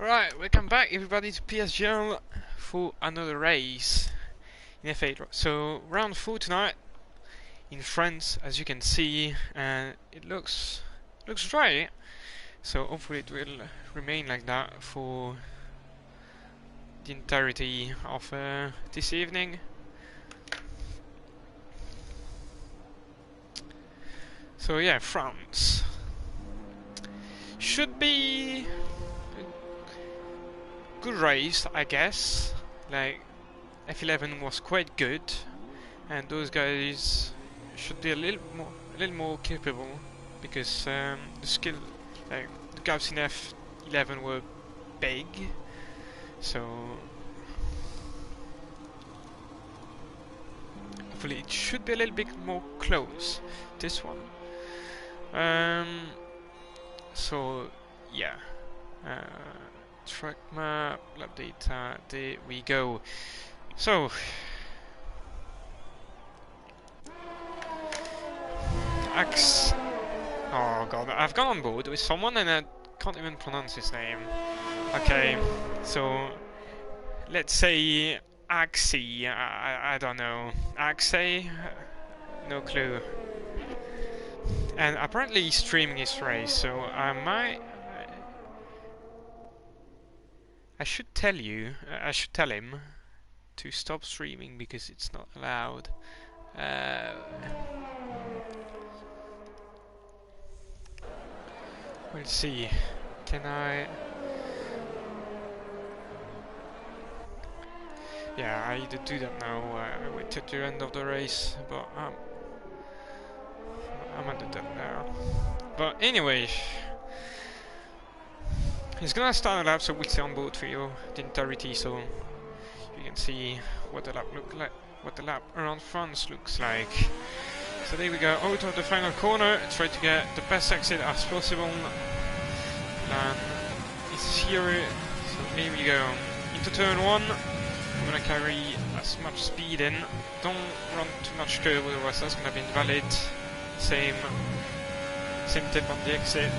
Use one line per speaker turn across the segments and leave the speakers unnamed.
Right, welcome back everybody to PSGL for another race in F8. So round 4 tonight in France, as you can see, and it looks dry. So hopefully it will remain like that for the entirety of this evening. So yeah, France should be a good race, I guess. Like F11 was quite good, and those guys should be a little more capable because the skill, like the gaps in F11 were big. So hopefully it should be a little bit more close, this one. So yeah, track map, lap data, there we go. So oh god, I've gone on board with someone and I can't even pronounce his name. Okay, so let's say Axie, I don't know. Axie? No clue. And apparently he's streaming his race, so I should tell him to stop streaming because it's not allowed. We'll see. Can I? Yeah, I either do that now. I wait till the end of the race, but I'm gonna do that now. But anyway, he's gonna start a lap, so we'll stay on board for you the entirety, so you can see what the lap around France looks like. So there we go, out of the final corner, try to get the best exit as possible. Plan is here, so here we go. Into turn 1, I'm gonna carry as much speed in. Don't run too much curve, otherwise that's gonna be invalid. Same tip on the exit.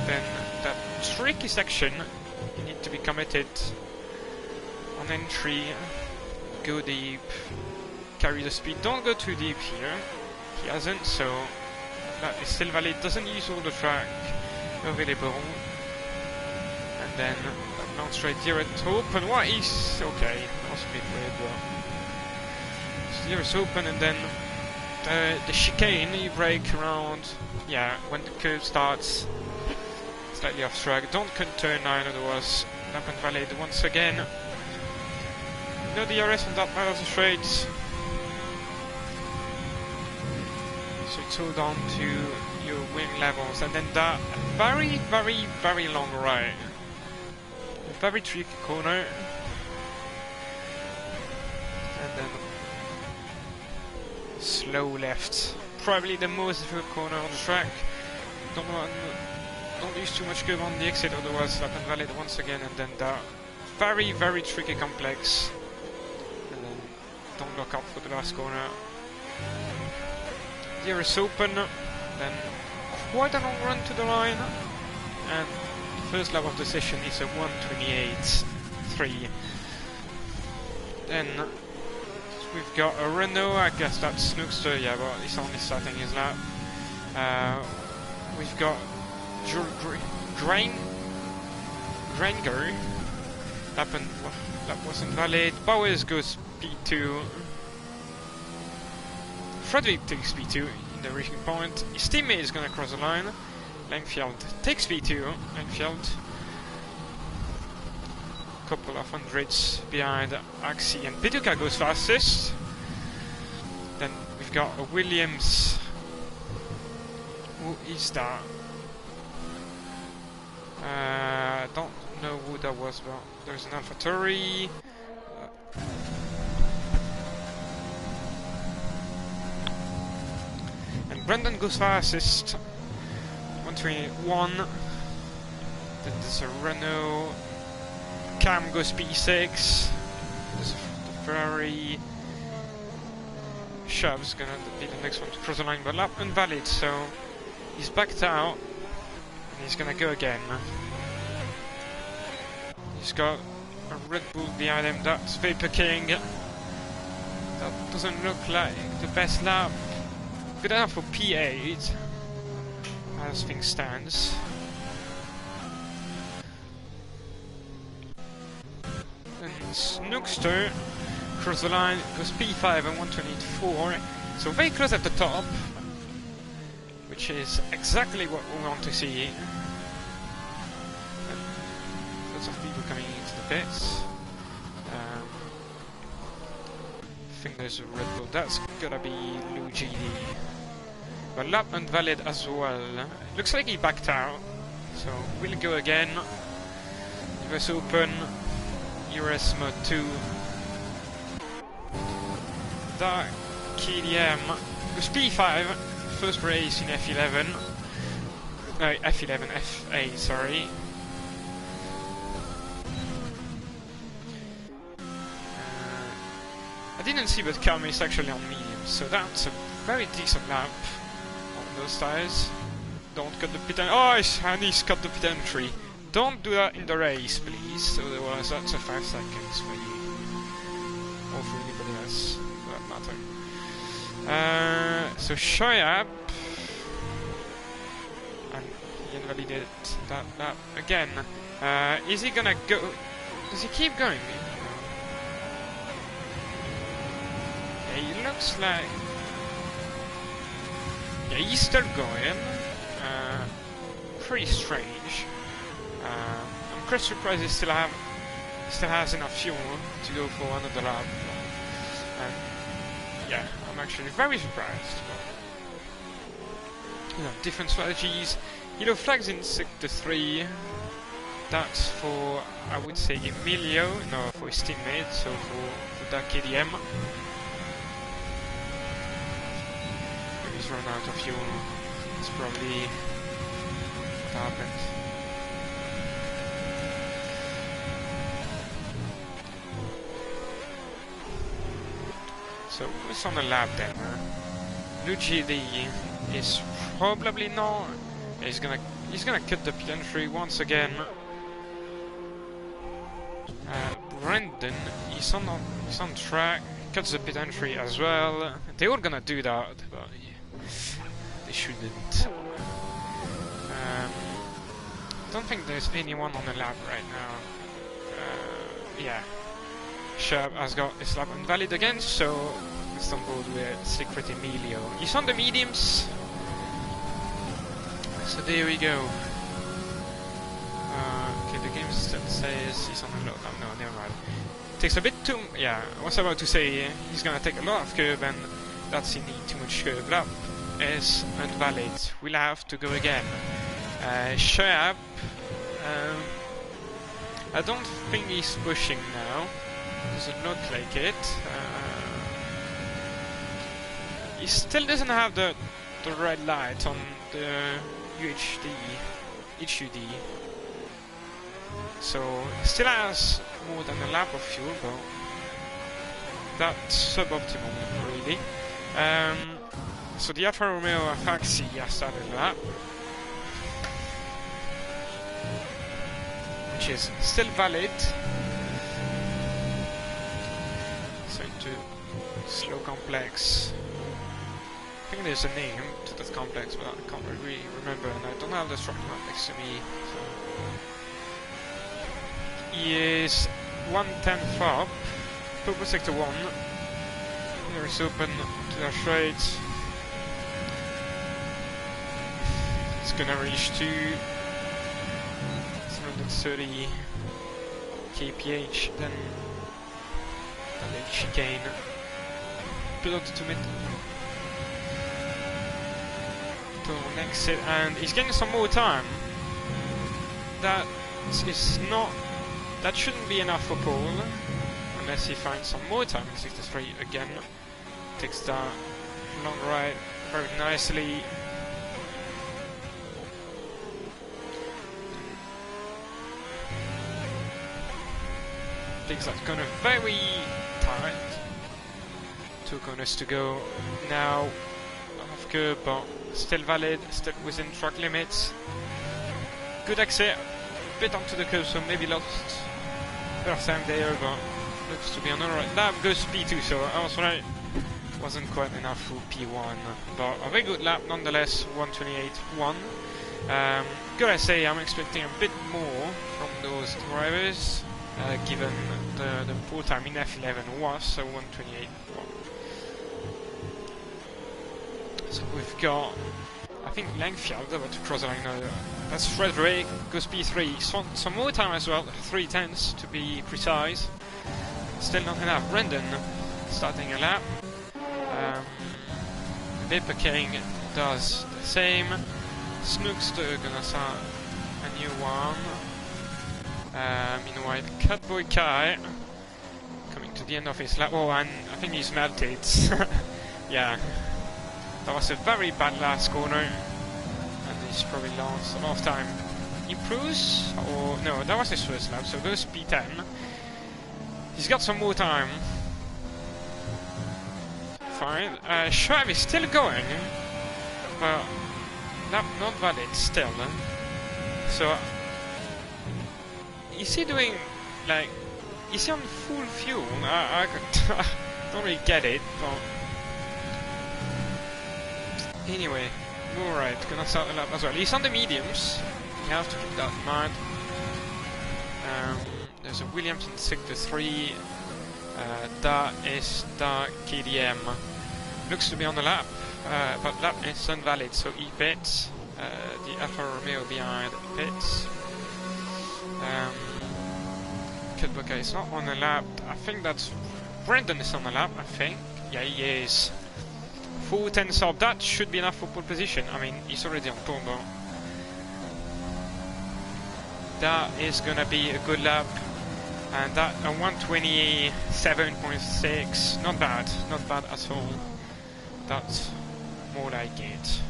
Then that tricky section, you need to be committed on entry. Go deep, carry the speed. Don't go too deep here. He hasn't, so that is still valid. Doesn't use all the track available. And then that bounce straight here at open. What is okay? That was a bit weird, but here is open, and then the chicane you brake around. Yeah, when the curve starts, slightly off track. Don't cut turn 9, otherwise lap invalid once again. No DRS on that part of the straight. So it's all down to your wing levels, and then that very, very, very long right. A very tricky corner. And then slow left. Probably the most difficult corner on the track. Don't use too much curve on the exit, otherwise lap invalid once again, and then that very, very tricky complex. And then don't lock up for the last corner. Here is open, then quite a long run to the line, and the first lap of the session is a 1:28.3. Then we've got a Renault, I guess that's Snookster, yeah, but he's only starting his lap. We've got Granger, that wasn't valid. Bowers goes P2. Frederick takes P2 in the reaching point. His teammate is gonna cross the line. Langfield takes P2. Langfield, couple of hundreds behind Axie, and Piduka goes fastest. Then we've got a Williams. Who is that? Don't know who that was, but there's an AlphaTauri. Brendan goes fastest, 1:21. Then there's a Renault. Cam goes P6. There's a Ferrari. Shov's gonna be the next one to cross the line, but lap invalid, so he's backed out and he's gonna go again. He's got a Red Bull behind him. That's Vapor King. That doesn't look like the best lap. Good enough for P8 as things stands. And Snookster across the line goes P5 and 124. So very close at the top, which is exactly what we want to see. And lots of people coming into the pits. I think there's a Red Bull. That's gotta be Lou GD. But lap invalid as well. Looks like he backed out. So we'll go again. US Open, US Mode 2. That KDM goes P5. First race in F11. No, F11, F8, sorry. I didn't see, but Calm is actually on medium, so that's a very decent lap on those tires. Don't cut the pit entry. Oh, and he's cut the pit entry. Don't do that in the race, please. Otherwise, that's a 5 seconds for you, or for anybody else, for that matter. So Shoyab, and he invalidated that lap again. Is he gonna go? Does he keep going? He looks like... Yeah, he's still going. Pretty strange. I'm quite surprised he still has enough fuel to go for another lap. And yeah, I'm actually very surprised. But, you know, different strategies. Yellow flags in sector 3. That's for, I would say, Emilio. No, for his teammate. So for that KDM. Run out of fuel. It's probably what happened. So who's on the lap then? Luigi is probably not. He's gonna cut the pit entry once again. Brendan, he's on track. Cuts the pit entry as well. They were gonna do that, but they shouldn't. Don't think there's anyone on the lap right now. Yeah. Sherb has got his lap invalid again, so it's on board with Secret Emilio. He's on the mediums. So there we go. Okay, the game still says he's on the low. No, never mind. Takes a bit too... Yeah, I was about to say he's gonna take a lot of curve, and that's indeed too much curve. Lap is invalid. We'll have to go again. Shoyab, I don't think he's pushing now. Doesn't look like it. He still doesn't have the red light on the HUD. So he still has more than a lap of fuel, but that's suboptimal, really. So the Alfa Romeo Afaxi has started the lap, which is still valid. So into slow complex. I think there's a name to that complex, but I can't really remember, and I don't have the structure map next to me. So. He is 1/10 up, purple sector 1. There is open to the straight. It's gonna reach to 730 kph, then a late chicane. Pilot to mid. To an exit, and he's getting some more time. That is not. That shouldn't be enough for Paul, unless he finds some more time in 63 again. Takes that long right very nicely. Things are gonna very tight. 2 corners to go now. Off curb, but still valid, still within track limits. Good exit. Bit onto the curve, so maybe lost First time there, but looks to be on the right lap. Goes P2, so I was right. Wasn't quite enough for P1, but a very good lap nonetheless. 1:28.1. Gotta say, I'm expecting a bit more from those drivers, given the pole time in F11 was so 1:28.1. So we've got, I think, Langfield about to cross the line now. That's Frederick, goes P3. Some more time as well, 3/10 to be precise. Still not enough. Brendan starting a lap. Vapor King does the same. Snookster gonna start a new one. Meanwhile, Catboy Kai coming to the end of his lap. Oh, and I think he's melted. Yeah, that was a very bad last corner, and he's probably lost a lot of time. Improves, or no, that was his first lap, so goes P10. He's got some more time. Fine. Schwab is still going, but not valid still. So is he doing, like, is he on full fuel? I don't really get it, but anyway, alright, gonna start the lap as well. He's on the mediums, you have to keep that in mind. There's a Williams in sector 3. That is the KDM. Looks to be on the lap, but lap is invalid, so he pits. The Alfa Romeo behind pits. Kidbucker is not on the lap. I think that's Brendan is on the lap, I think. Yeah, he is. 4/10 up, that should be enough for pole position. I mean, he's already on pole, but that is gonna be a good lap. And that 1:27.6, not bad at all. That's more like it.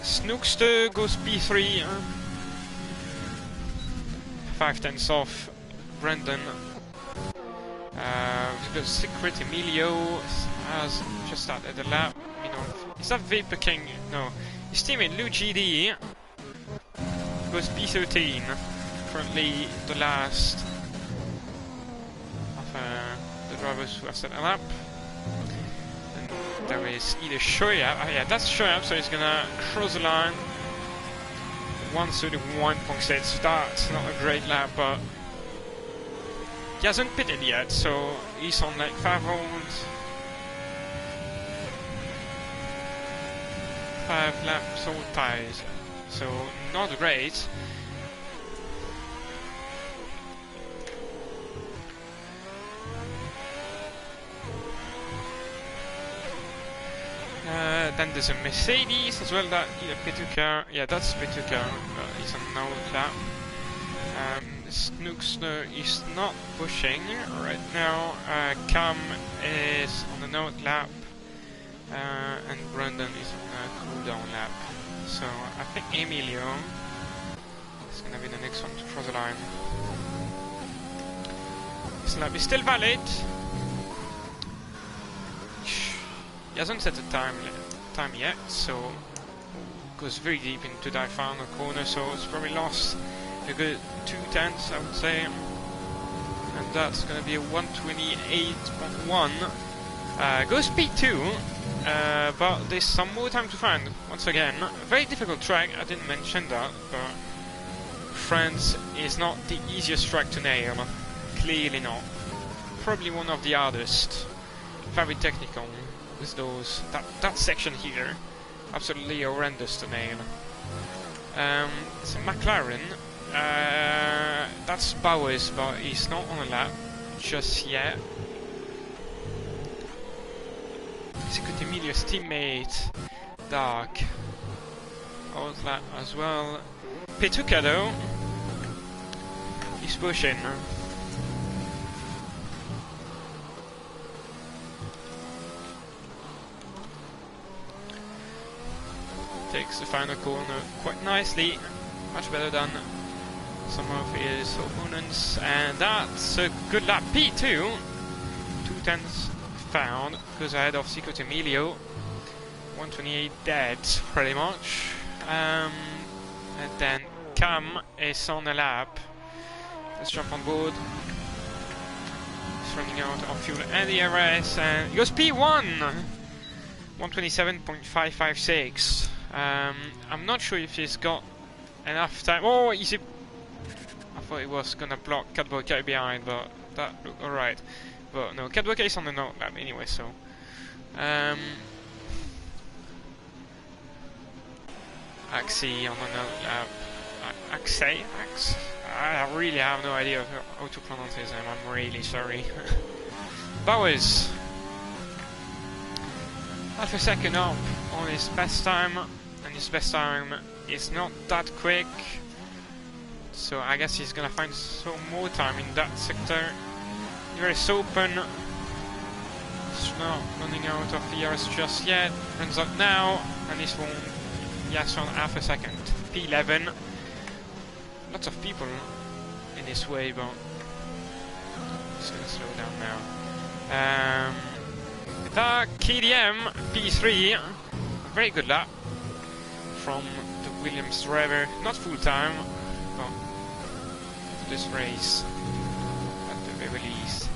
Snookster goes P3, 5/10 off Brendan. We've got Secret Emilio has just started the lap. You know, is that Vapor King? No, his teammate Lou GD goes P13. Currently the last of the drivers who have set a lap. And there is either Shoyab, yeah, that's Shoyab, so he's gonna cross the line. 1:31.6, that's not a great lap, but he hasn't pitted yet, so he's on like 5 laps all ties, so not great. Then there's a Mercedes as well, that either Petuka, yeah, that's Petuka, he's on no lap. Snookster is not pushing right now. Cam is on the no lap, and Brendan is on a cool down lap. So I think Emilio is gonna be the next one to cross the line. This lap is still valid. He hasn't set a time yet, so goes very deep into that final corner, so it's probably lost a good 2/10, I would say, and that's going to be a 1:28.1. Goes P2, but there's some more time to find. Once again, a very difficult track. I didn't mention that, but France is not the easiest track to nail. Clearly not. Probably one of the hardest. Very technical. With those, that section here, absolutely horrendous to nail. It's a McLaren. That's Bowers, but he's not on a lap just yet. Secret Emilio's teammate, Dark, on lap as well. Petuka though, he's pushing. Takes the final corner quite nicely, much better than some of his opponents, and that's a good lap. P2, 2/10 found, goes ahead of Secret Emilio, 1:28 dead, pretty much. And then Cam is on the lap, Let's jump on board. He's running out of fuel and the DRS, and he goes P1! 127.556. I'm not sure if he's got enough time. Oh, I thought he was gonna block Catboy Kai behind, but that looked alright. But no, Catboy Kai is on the note lap anyway, so. Axie on the note lap. Axie? I really have no idea how to pronounce his name, I'm really sorry. Bowers. Half a second up on his best time, and his best time is not that quick. So I guess he's gonna find some more time in that sector. Here is open. It's not running out of ERS just yet. Runs up now, and he's won. Yes, on half a second. P11. Lots of people in this way, but it's gonna slow down now. The KDM P3, a very good lap from the Williams driver. Not full time, but this race at the very least.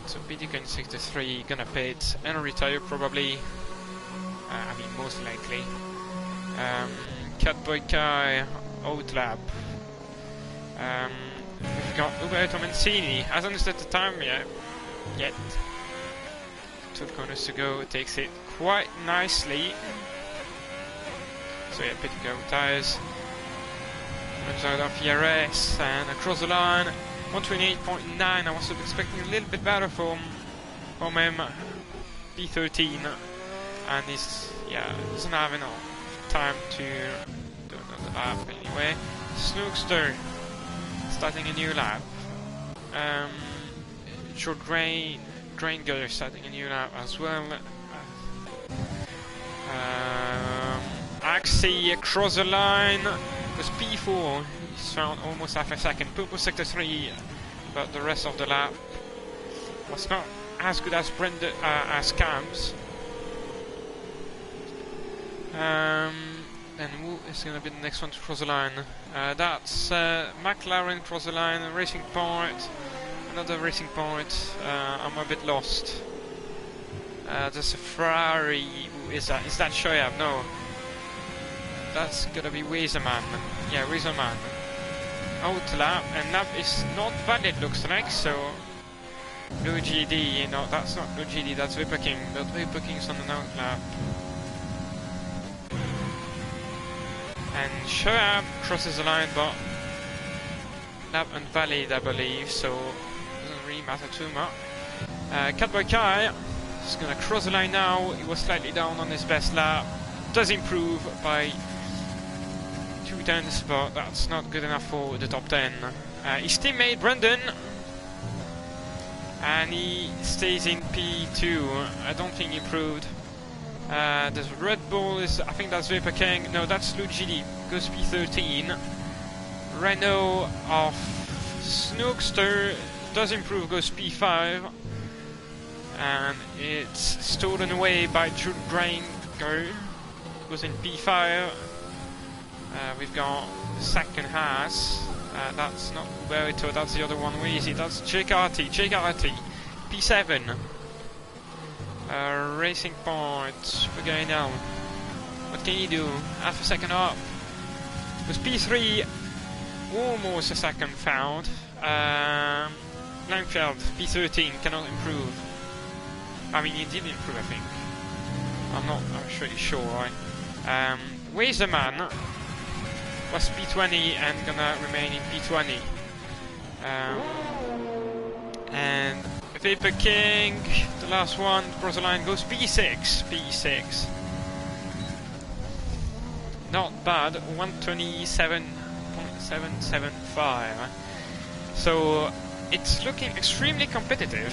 So PDK 63 gonna pit and retire probably. I mean, most likely. Catboy Kai out lap. We've got Uberto Mancini. Hasn't set the time yet. 2 corners to go. Takes it quite nicely. So yeah, pit go tires. Runs out of ERS and across the line. 128.9. I was expecting a little bit better from him. P13, and he's doesn't have enough time to do another lap anyway. Snookster starting a new lap. Short Grain Girl starting a new lap as well. Axie across the line. Because P4 he's found almost half a second. Purple sector 3, but the rest of the lap was not as good as as Cam's. And who is going to be the next one to cross the line? That's McLaren cross the line, Racing Point, another Racing Point. I'm a bit lost. There's a Ferrari. Who is that? Is that Shoyab? No. That's gonna be Weserman. Yeah, Weserman. Out lap, and lap is not valid, looks like, so. Blue GD, no, that's not Blue GD, that's Vapor King, but Vapor King's on the out lap. And Shoyab crosses the line, but lap invalid, I believe, so doesn't really matter too much. Catboy Kai is gonna cross the line now. He was slightly down on his best lap. Does improve by 2 tenths, but that's not good enough for the top 10. His teammate Brendan, and he stays in P2. I don't think he improved. There's Red Bull, I think that's Vapor King. No, that's Blue GD, goes P13. Renault of Snookster does improve, goes P5. And it's stolen away by Jude Granger, goes in P5. We've got second Haas. That's not Uberito, that's the other one. Where is he? That's JKRT, P7. Racing Point, we're going down. What can you do? Half a second up. With P3, almost a second found. Langfeld, P13, cannot improve. I mean, he did improve, I think. I'm not actually sure why. Weserman was P20 and gonna remain in P20. And Vapor King, the last one, across the line, goes P6. Not bad, 127.775. So it's looking extremely competitive.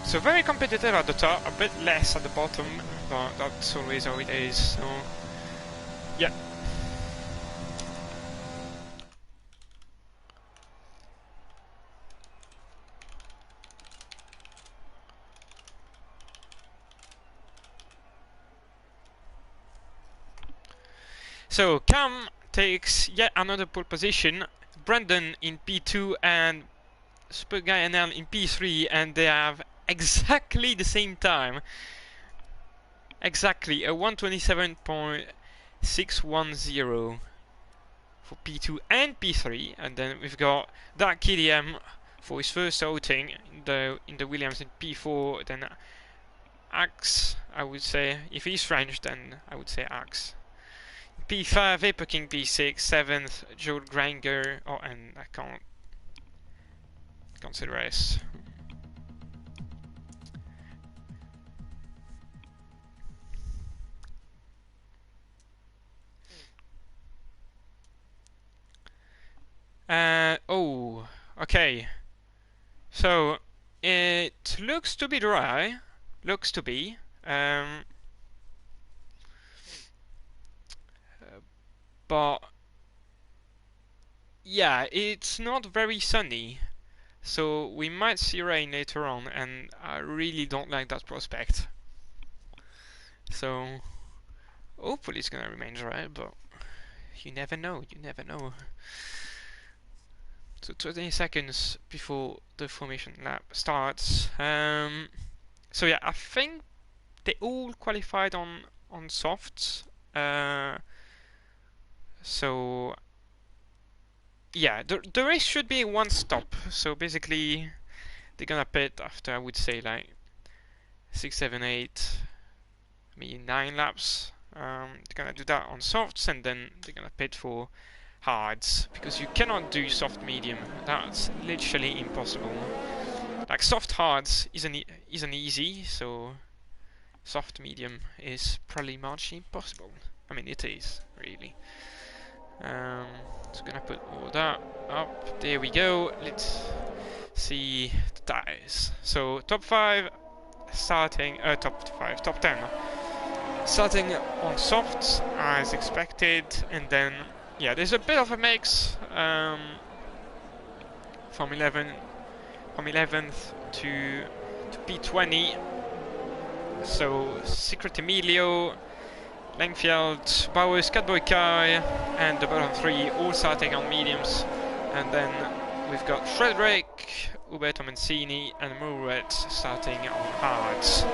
So very competitive at the top, a bit less at the bottom, but that's always how it is, so yeah. So Cam takes yet another pole position. Brandon in P2 and Spurguy NL in P3, and they have exactly the same time. Exactly a 127.610 for P2 and P3, and then we've got that KDM for his first outing in the Williams in P4. Then Axe, I would say, if he's French, then I would say Axe. P5, Vapor King P6, 7th, Joel Granger. Oh, and I can't say the rest. Oh, okay. So it looks to be dry. Looks to be. But yeah, it's not very sunny. So we might see rain later on, and I really don't like that prospect. So hopefully it's gonna remain dry, but you never know, you never know. So 20 seconds before the formation lap starts. So yeah, I think they all qualified on softs. So yeah, the race should be one stop. So basically, they're gonna pit after, I would say, like 6, 7, 8, maybe 9 laps. They're gonna do that on softs, and then they're gonna pit for hards, because you cannot do soft medium. That's literally impossible. Like soft hards isn't easy, so soft medium is pretty much impossible. I mean, it is really. So gonna put all that up. There we go. Let's see the tires. So top 5 starting, top 10 starting on softs as expected, and then yeah, there's a bit of a mix from 11th to P20. So Secret Emilio, Langfield, Bowers, Catboy Kai, and the bottom 3 all starting on mediums. And then we've got Frederick, Uberto Mancini, and Mouret starting on hards.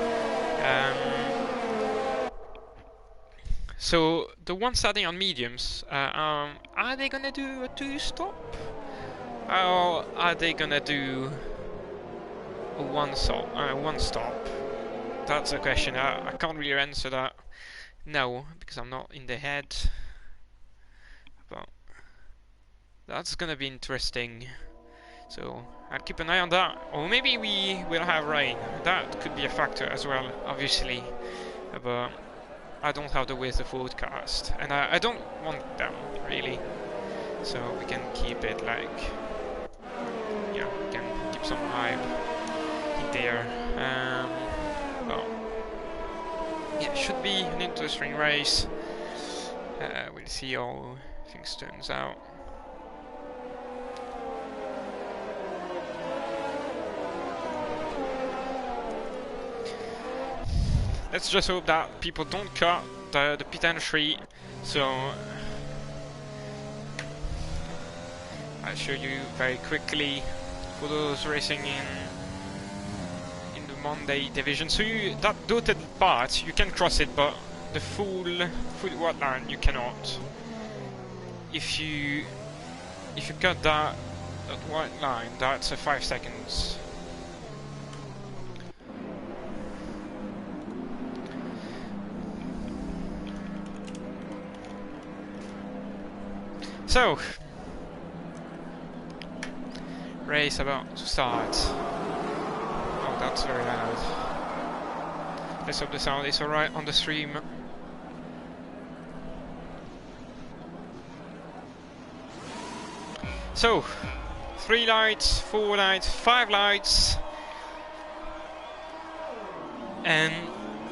So the ones starting on mediums, are they gonna do a 2-stop? Or are they gonna do a one stop? That's a question. I can't really answer that now because I'm not in the head. But that's gonna be interesting. So I'll keep an eye on that. Or maybe we will have rain. That could be a factor as well, obviously. But I don't have the weather forecast, and I don't want them really. So we can keep it like, yeah, we can keep some hype in there. But yeah, it should be an interesting race. We'll see how things turns out. Let's just hope that people don't cut the pit entry. So I'll show you very quickly for those racing in the Monday division. So that dotted part, you can cross it, but the full white line you cannot. If you cut that white line, that's a 5 seconds. So, race about to start. Oh, that's very loud. Let's hope the sound is alright on the stream. So, 3 lights, 4 lights, 5 lights. And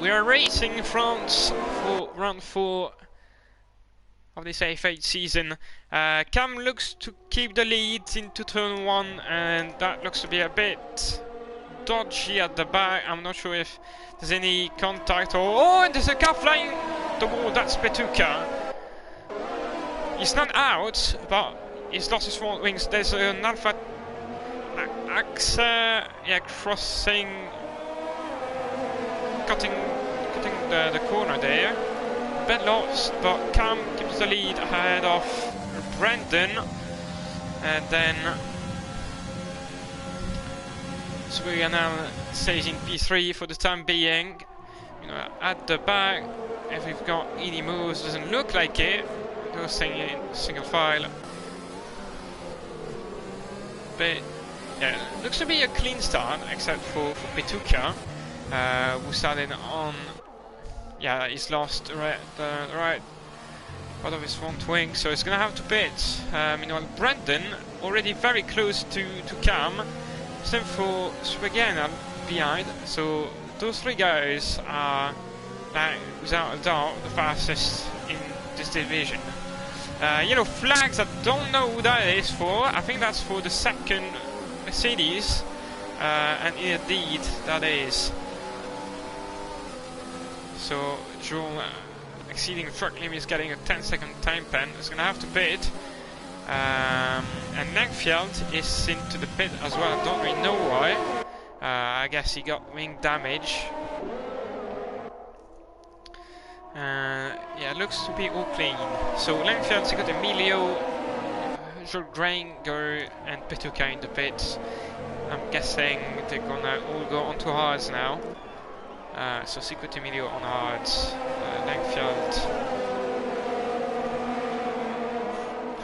we are racing in France for round 4 of this F8 season. Cam looks to keep the lead into turn 1, and that looks to be a bit dodgy at the back. I'm not sure if there's any contact or... Oh, and there's a car flying the wall. That's Petuka. He's not out, but he's lost his front wings. There's an Alpha Axe, crossing, cutting the corner there. Bit lost, but Cam keeps the lead ahead of Brandon, and then Swiganel stays in P3 for the time being. You know, at the back, if we've got any moves, doesn't look like it. They're staying in single file, but yeah, looks to be a clean start except for Petuka, who started on. Yeah, he's lost the right part of his front wing, so he's gonna have to pit. Meanwhile, Brandon already very close to Cam. Same for Swiganel behind. So those three guys are, without a doubt, the fastest in this division. Yellow flags, I don't know who that is for. I think that's for the second Mercedes, and indeed that is. So Joel, exceeding the truck limit, is getting a 10-second time pen. Is going to have to pit. And Neckfield is into the pit as well. I don't really know why. I guess he got wing damage. Yeah, looks to be all clean. So Langfield's got Emilio, Jules Granger and Petuka in the pits. I'm guessing they're gonna all go onto hards now. So Secret Emilio on hards, Langfield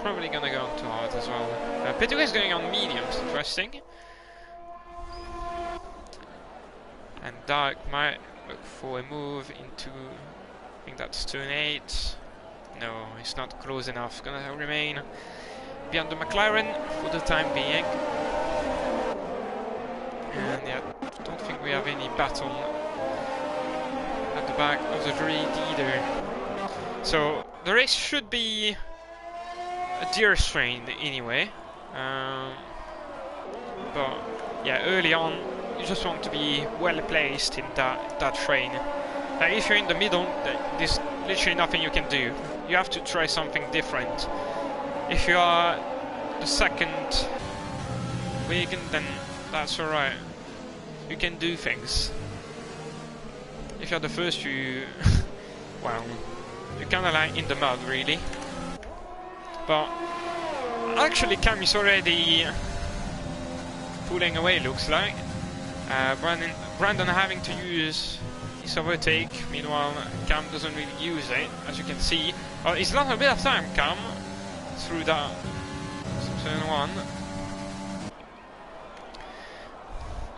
probably gonna go onto hards as well. Petuka is going on mediums, interesting. And Dark might look for a move into, I think that's turn 8. No, it's not close enough. Gonna remain behind the McLaren for the time being. And yeah, don't think we have any battle at the back of the grid either. So the race should be a deer strain anyway. But yeah, early on you just want to be well placed in that train. If you're in the middle, there's literally nothing you can do. You have to try something different. If you are the second wagon, then that's alright. You can do things. If you're the first, you well, you're kinda like in the mud really. But actually Cam is already pulling away, looks like. Brandon having to use his overtake, meanwhile Cam doesn't really use it, as you can see. Well, he's lost a bit of time, Cam, through that turn 1.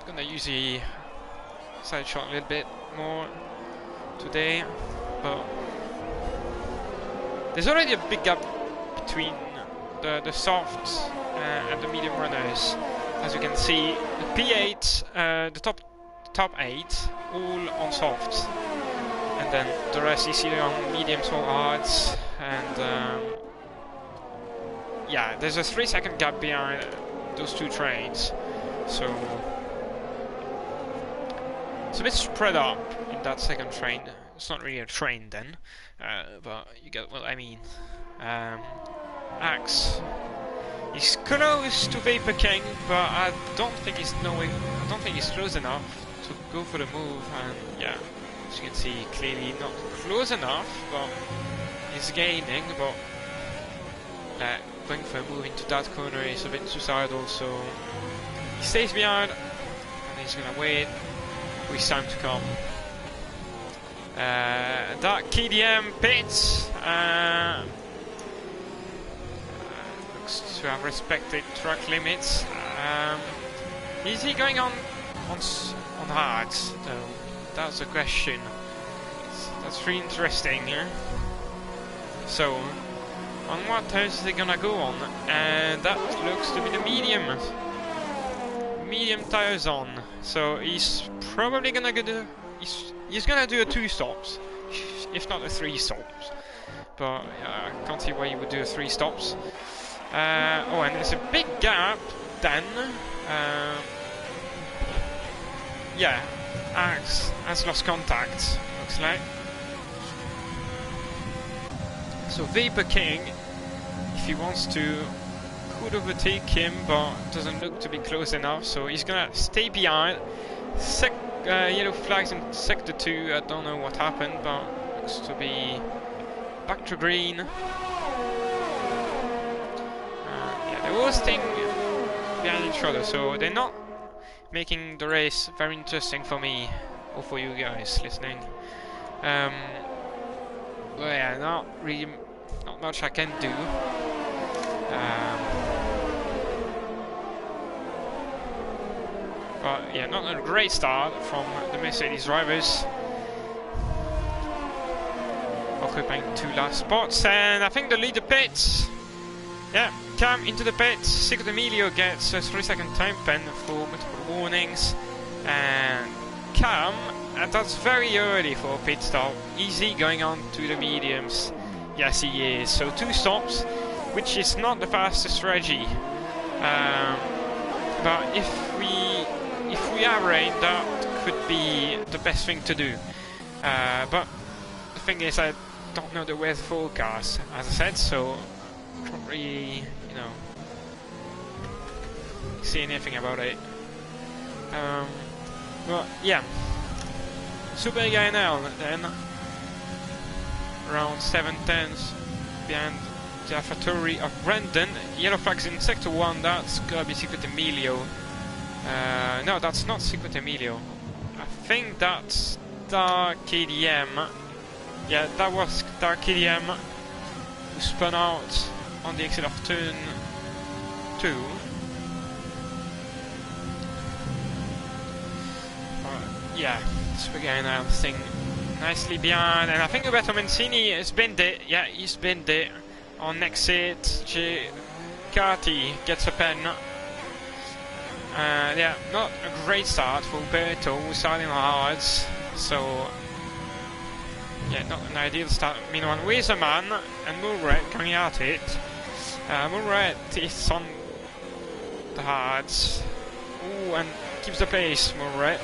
Gonna use the side shot a little bit more today, but there's already a big gap between the softs and the medium runners. As you can see, the P8, the top 8, all on softs, and then the rest is either on mediums or hards. And yeah, there's a 3-second gap behind those two trains, so it's a bit spread up in that second train. It's not really a train then, but you get what I mean. Axe, he's close to Vapor King, but I don't think he's close enough to go for the move. And yeah, as you can see, clearly not close enough, but he's gaining. But going for a move into that corner is a bit suicidal, so he stays behind and he's gonna wait for his time to come. That KDM pits looks to have respected track limits. Is he going on hards though? That's the question. That's really interesting here. So, on what tires is he gonna go on? And that looks to be the medium tires on. So he's probably gonna do. He's gonna do a 2 stops, if not a 3 stops. But I can't see why he would do a 3 stops. Oh, and there's a big gap then. Yeah, Axe has lost contact, looks like. So Vapor King he wants to. Could overtake him, but doesn't look to be close enough, so he's gonna stay behind. Yellow flags in sector 2, I don't know what happened, but looks to be back to green. Yeah, they're all staying behind each other, so they're not making the race very interesting for me, or for you guys listening. Well, yeah, not much I can do. But yeah, not a great start from the Mercedes drivers. Occupying 2 last spots, and I think the leader pits. Yeah, Cam into the pits. Secret Emilio gets a 3-second time pen for multiple warnings, and Cam, that's very early for a pit stop. Easy going on to the mediums. Yes, he is. So 2 stops, which is not the fastest strategy. But if we have rain, that could be the best thing to do. But the thing is, I don't know the weather forecast, as I said, so can't really, see anything about it. But yeah, Super NL then around 7/10 behind the AlphaTauri of Brendan. Yellow flags in sector 1. That's gonna be Secret Emilio. No, that's not Secret Emilio. I think that's Dark KDM. Yeah, that was Dark KDM who spun out on the exit of turn 2. Yeah, Super now thing nicely behind, and I think Roberto Mancini has binned it. Yeah, he's binned it on exit. Carty gets a pen. Yeah, not a great start for Roberto, starting hard, so yeah, not an ideal start. Meanwhile, Weserman and Murray coming at it. Murray is on the hards. Ooh, and keeps the pace, Murray.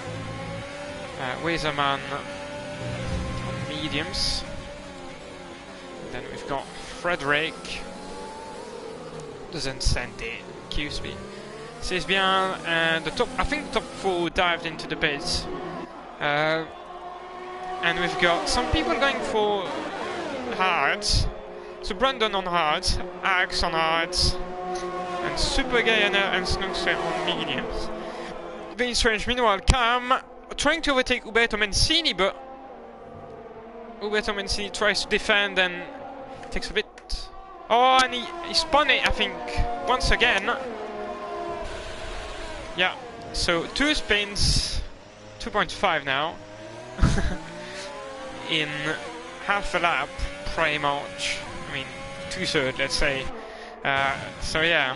Weserman on mediums. And then we've got Frederick. Doesn't send it. QSP. Says bien, and the top. I think the top 4 dived into the pits. And we've got some people going for hards. So Brandon on hards, Axe on hards, and Super Guyana and Snookster on mediums. Very strange. Meanwhile, Cam trying to overtake Uberto Mancini, but Uberto Mancini tries to defend and takes a bit. Oh, and he spun it, I think, once again. Yeah, so 2 spins, 2.5 now, in half a lap, pretty much. I mean, 2/3, let's say. So yeah,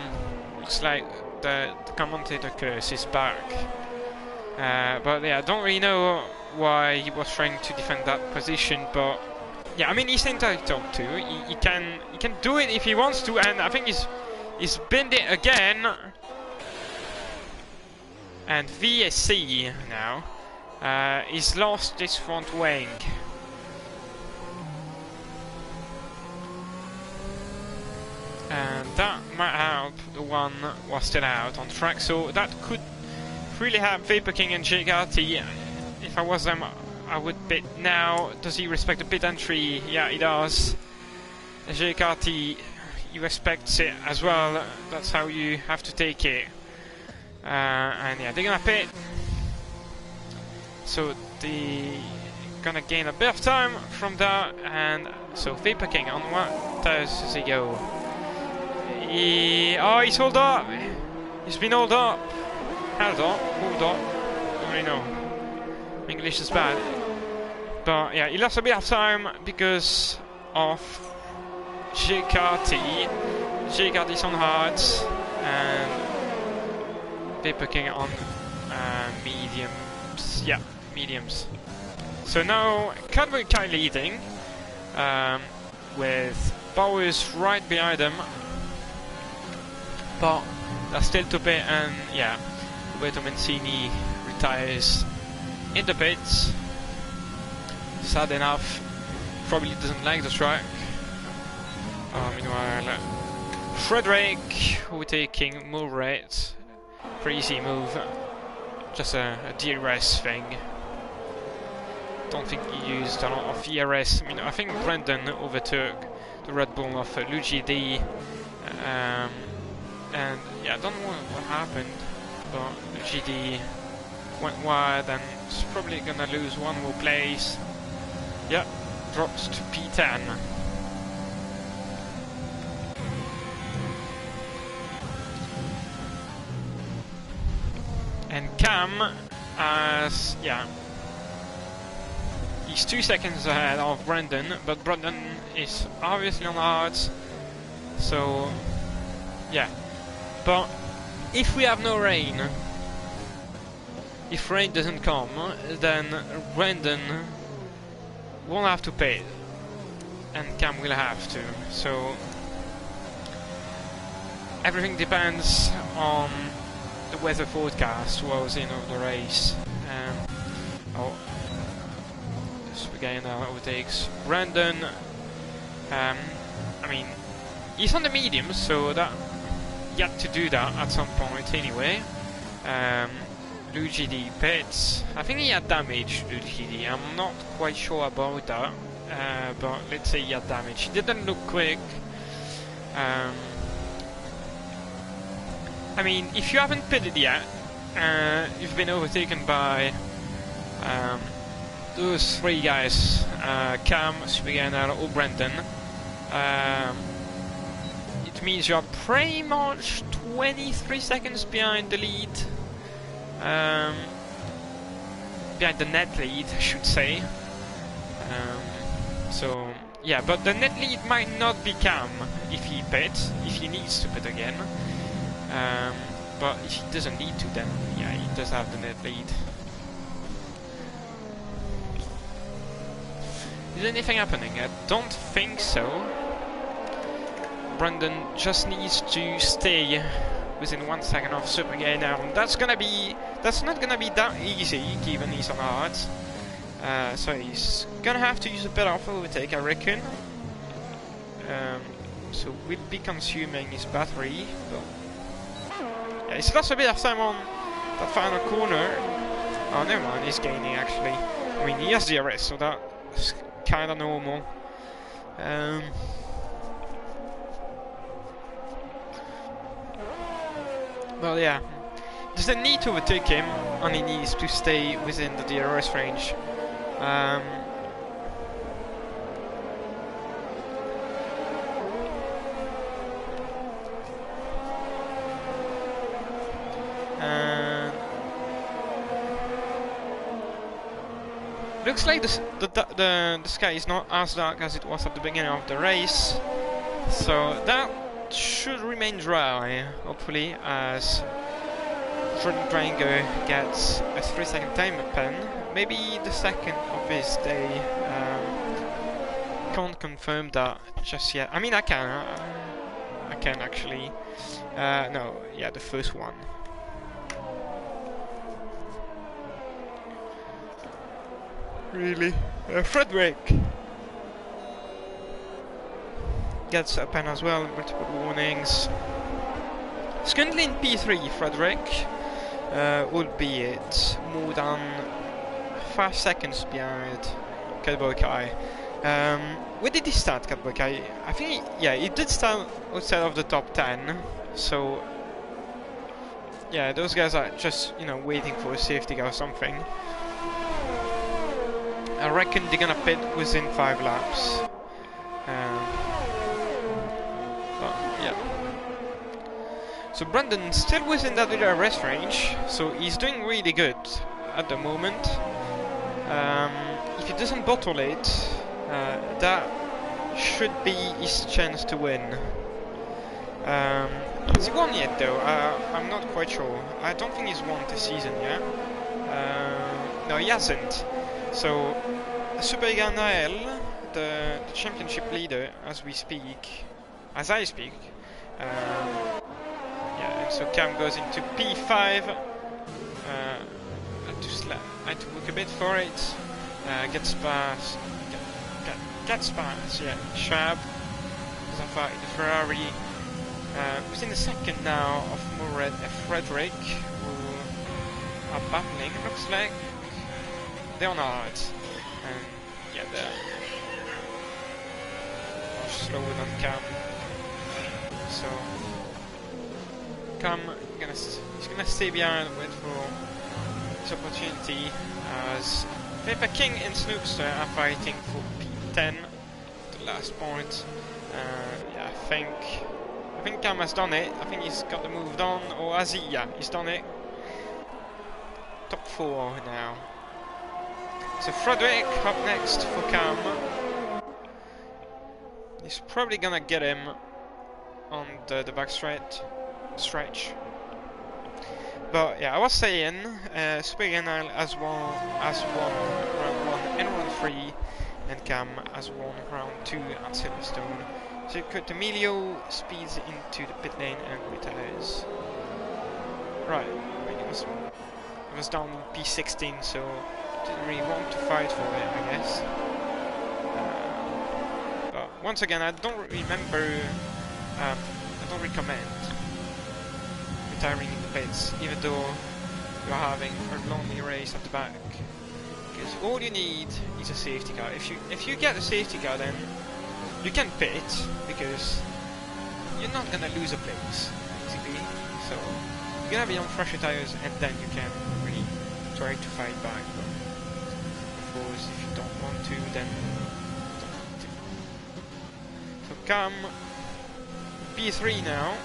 looks like the commentator curse is back. But yeah, I don't really know why he was trying to defend that position, but yeah, I mean, he's entitled to. He can do it if he wants to, and I think he's binned it again. And VSC now he's lost this front wing. And that might help the one was still out on track, so that could really help Vapor King and JKT. If I was them, I would bid now. Does he respect the pit entry? Yeah, he does. JKT, he respects it as well. That's how you have to take it. And yeah, they're gonna pit. So they gonna gain a bit of time from that, and so Vapor King on what does he go? Oh, he's hold up. He's been hold up. Held up, hold up. Don't really know. English is bad. But yeah, he lost a bit of time because of JKT. JKT's on hards and Vapor King on mediums. Yeah, mediums. So now Cadbury Kai leading with Bowers right behind them. But that's still to pit, and yeah, Roberto Mancini retires in the pits. Sad enough, probably doesn't like the track. Meanwhile, Frederick overtaking Mulret. Crazy move. Just a DRS thing. Don't think he used a lot of ERS. I mean, I think Brendan overtook the Red Bull of Luigi D. And yeah, I don't know what happened, but Luigi D went wide and is probably gonna lose one more place. Yeah, drops to P10. And Cam, yeah, he's 2 seconds ahead of Brendan, but Brendan is obviously on the hards, so yeah. But if we have no rain, if rain doesn't come, then Brendan won't have to pay, and Cam will have to. So everything depends on the weather forecast towards the end of the race. Oh, this guy now overtakes Brendan. I mean, he's on the medium, so that he had to do that at some point anyway. Luigi D pits. I think he had damage, Luigi D. I'm not quite sure about that, but let's say he had damage. He didn't look quick. I mean, if you haven't pitted yet, you've been overtaken by those three guys, Cam, Supergainer, or Brendan. It means you're pretty much 23 seconds behind the lead. Behind the net lead, I should say. So, yeah, but the net lead might not be Cam if he pits, if he needs to pit again. But if he doesn't need to, then yeah, he does have the net lead. Is anything happening? I don't think so. Brendan just needs to stay within 1 second of Supergainer now. That's not gonna be that easy, given he's on hard. So he's gonna have to use a bit of overtake, I reckon. So we'll be consuming his battery. But yeah, he's lost a bit of time on that final corner. Oh, never mind, he's gaining actually. I mean, he has DRS, so that's kinda normal. Well, yeah, doesn't need to overtake him, and he needs to stay within the DRS range. Looks like the sky is not as dark as it was at the beginning of the race, so that should remain dry, hopefully, as Jordan Drango gets a 3-second time pen. Maybe the second of his day. Can't confirm that just yet. I mean, I can actually. No, yeah, the first one. Really? Frederick gets a pen as well, multiple warnings. He's currently in P3, Frederick, albeit more than 5 seconds behind Cowboy Kai. Where did he start, Cowboy Kai? I think, he did start outside of the top 10, so yeah, those guys are just, waiting for a safety car or something. I reckon they're gonna pit within 5 laps. So Brendan still within that DRS range, so he's doing really good at the moment. If he doesn't bottle it, that should be his chance to win. Has he won yet though? I'm not quite sure. I don't think he's won this season yet. No, he hasn't. So Superga Nael, the championship leader as I speak. Yeah, and so Cam goes into P5. I had to work a bit for it. Gets past. Gets past. Yeah, Shab. Zafar in the Ferrari. Within the second now of Murred and Frederick, who are battling. Looks like they're not. And yeah, they're much slower than Cam. So Cam he's gonna stay behind, wait for his opportunity, as Paper King and Snoopster are fighting for P10, the last point. Yeah, I think Cam has done it. I think he's got the move done, or has he? Yeah, he's done it. Top 4 now. So Frederick up next for Cam. He's probably gonna get him on the back stretch. But yeah, I was saying, Super Genial has won round 1 and round 3, and Cam has won round 2 at Silverstone. So Emilio speeds into the pit lane and retires. Right, it was down in P16, so didn't really want to fight for it, I guess. But once again, I don't remember. I don't recommend retiring in the pits, even though you're having a lonely race at the back. Because all you need is a safety car. If you get a safety car, then you can pit, because you're not gonna lose a place, basically. So you're gonna be on fresher tires, and then you can really try to fight back. But of course, if you don't want to, then don't want to. So Cam P3 now.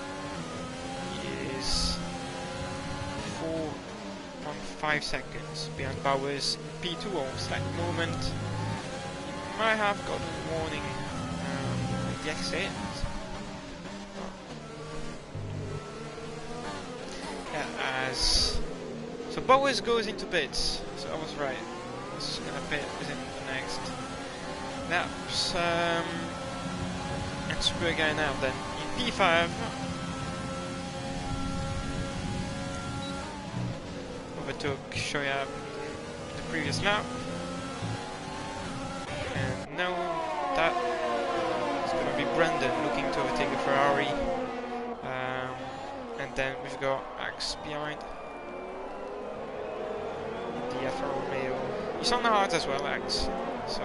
He is 4.5 seconds behind Bowers. P2 or slight movement. He might have got a warning at the exit. Yeah, so Bowers goes into pits. So I was right. He's gonna pit within the next laps. And Super Guy now then in P5. Overtook Shoya the previous lap. And now that is going to be Brandon looking to overtake a Ferrari. And then we've got Axe behind the Alfa Romeo. He's on the hard as well, Axe. So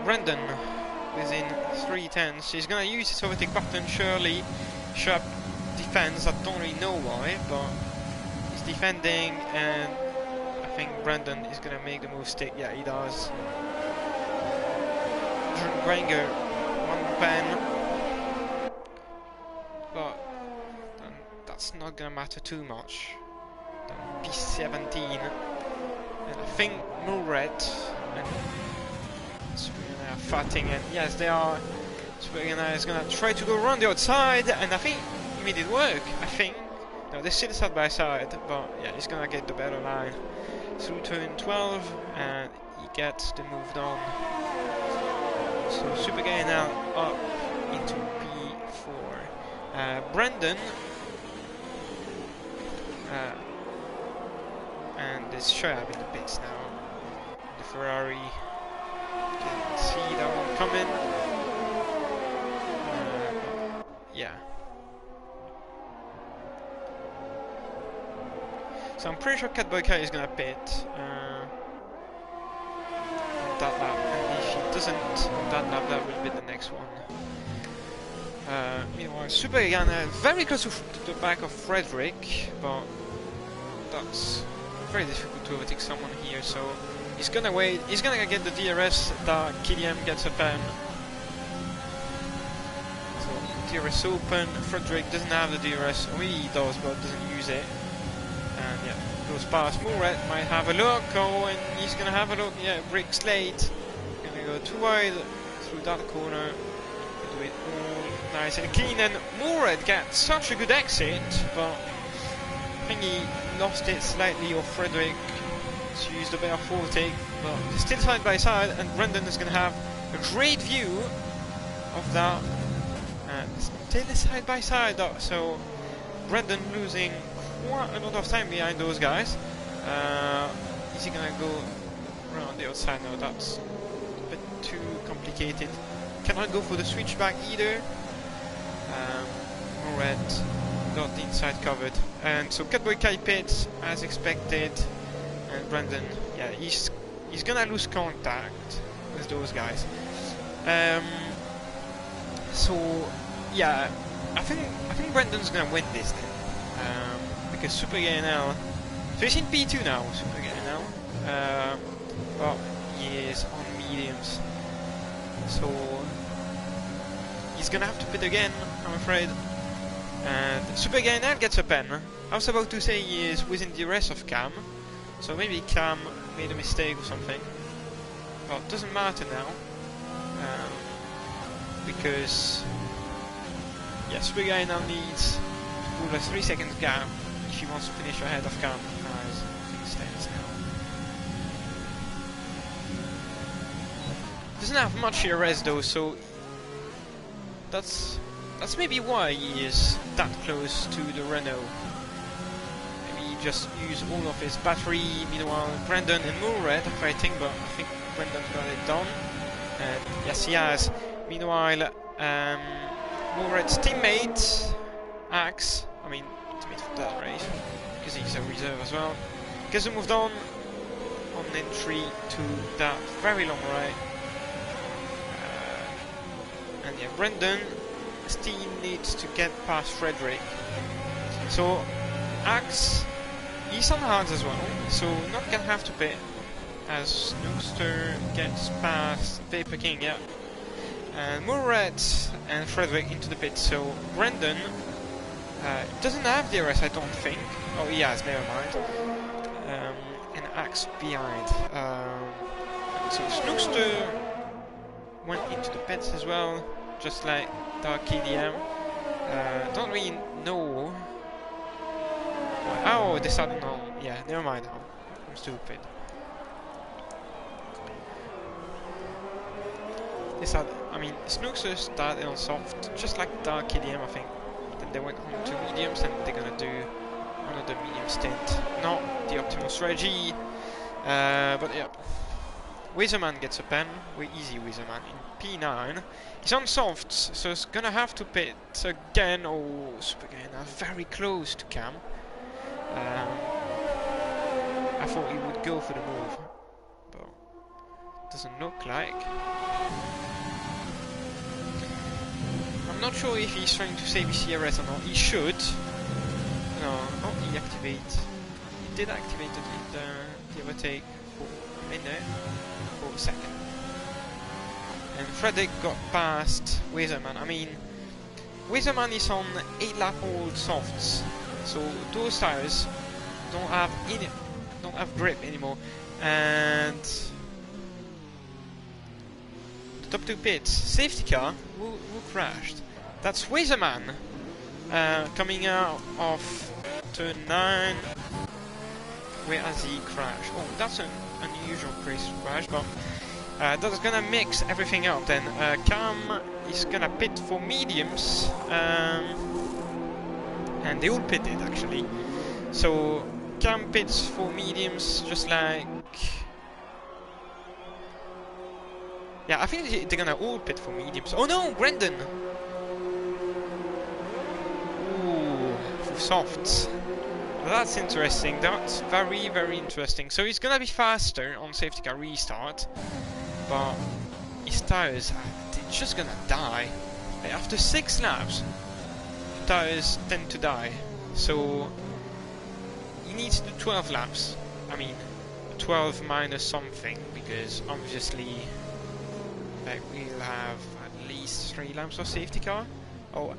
Brandon within 3/10. He's gonna use his overtake button, surely. Sharp defense, I don't really know why, but he's defending, and I think Brandon is gonna make the move stick. Yeah, he does. Granger, one pen, but that's not gonna matter too much. Then P17, and I think Mulred and Swigana are fighting, and yes, they are. Swigana is gonna try to go around the outside, and I think he made it work. I think. No, they sit side by side, but yeah, he's gonna get the better line through turn 12, and he gets the move done. So Super Guy now up into P4. Brandon and there's Shoab in the pits now. The Ferrari, you can see that one coming. Yeah. So I'm pretty sure Catboy Kai is gonna pit on that lap, and if he doesn't on that lap, that will be the next one. Meanwhile, Super Gana very close to the back of Frederick, but that's very difficult to overtake someone here, so he's gonna wait. He's gonna get the DRS that Killian gets a pen. So DRS open. Frederick doesn't have the DRS, or he does, but doesn't use it. And yeah, goes past. Mulred might have a look. Oh, and he's gonna have a look. Yeah, bricks late. Gonna go too wide through that corner. Do it all nice and clean. And Mulred gets such a good exit, but I think he lost it slightly, or Frederick used a better overtake. But they're still side by side, and Brendan is gonna have a great view of that. And still side by side, so Brendan losing quite a lot of time behind those guys. Is he gonna go around the outside now? That's a too complicated. Cannot go for the switchback either. Red got the inside covered, and so Catboy Kai pits as expected, and Brandon, yeah, he's gonna lose contact with those guys. So yeah, I think Brandon's gonna win this then, because Super GNL. So he's in P2 now, Super GNL. But he is on mediums, so he's gonna have to pit again, I'm afraid. And Super GNL gets a pen. I was about to say he is within the rest of Cam, so maybe Cam made a mistake or something. Well, it doesn't matter now, because yeah, Super GNL needs to pull a 3 seconds gap if he wants to finish ahead of Cam as things stands now. Doesn't have much ERS though, so that's maybe why he is that close to the Renault. Maybe he just used all of his battery. Meanwhile, Brandon and Moorhead are fighting, but I think Brandon got it done. And yes, he has. Meanwhile, Moorhead's teammate, Axe, teammate for that race, because he's a reserve as well, gets moved on entry to that very long right. And yeah, Brandon still needs to get past Frederick. So Axe, he's on hards as well, so not gonna have to pit as Nookster gets past Vapor King, yeah. And Moorhead and Frederick into the pit, so Brandon doesn't have DRS, I don't think. Oh, he has, never mind. And Axe behind. So Snookster went into the pits as well, just like Dark KDM. Don't really know. Oh, they started on. Yeah, never mind. I'm stupid. They started. Snookster started on soft, just like Dark KDM, I think. Then they went on to mediums, and they're gonna do another medium stint. Not the optimal strategy, but yeah. Wizerman gets a pen, way easy Wizerman in P9. He's on softs, so he's gonna have to pit again. Oh, Super GNL, very close to Cam. I thought he would go for the move, but doesn't look like. I'm not sure if he's trying to save his CRS or not. He should. No, not deactivate. He did activate the overtake for a minute. For a second. And Frederick got past Wizerman. Wizerman is on 8 lap old softs, so those tires don't have grip anymore. And the top 2 pits, safety car, who crashed? That's Wizerman coming out of turn 9. Where has he crashed? Oh, that's an unusual crash, but that's gonna mix everything up then. Cam is gonna pit for mediums, and they all pitted actually. So Cam pits for mediums, just like. Yeah, I think they're gonna all pit for mediums. Oh no, Brandon! Ooh, for softs. That's interesting. That's very, very interesting. So he's gonna be faster on safety car restart, but his tires, they're just gonna die. After 6 laps, tires tend to die. So he needs to do 12 laps. 12 minus something, because obviously we'll have at least 3 laps of safety car. Oh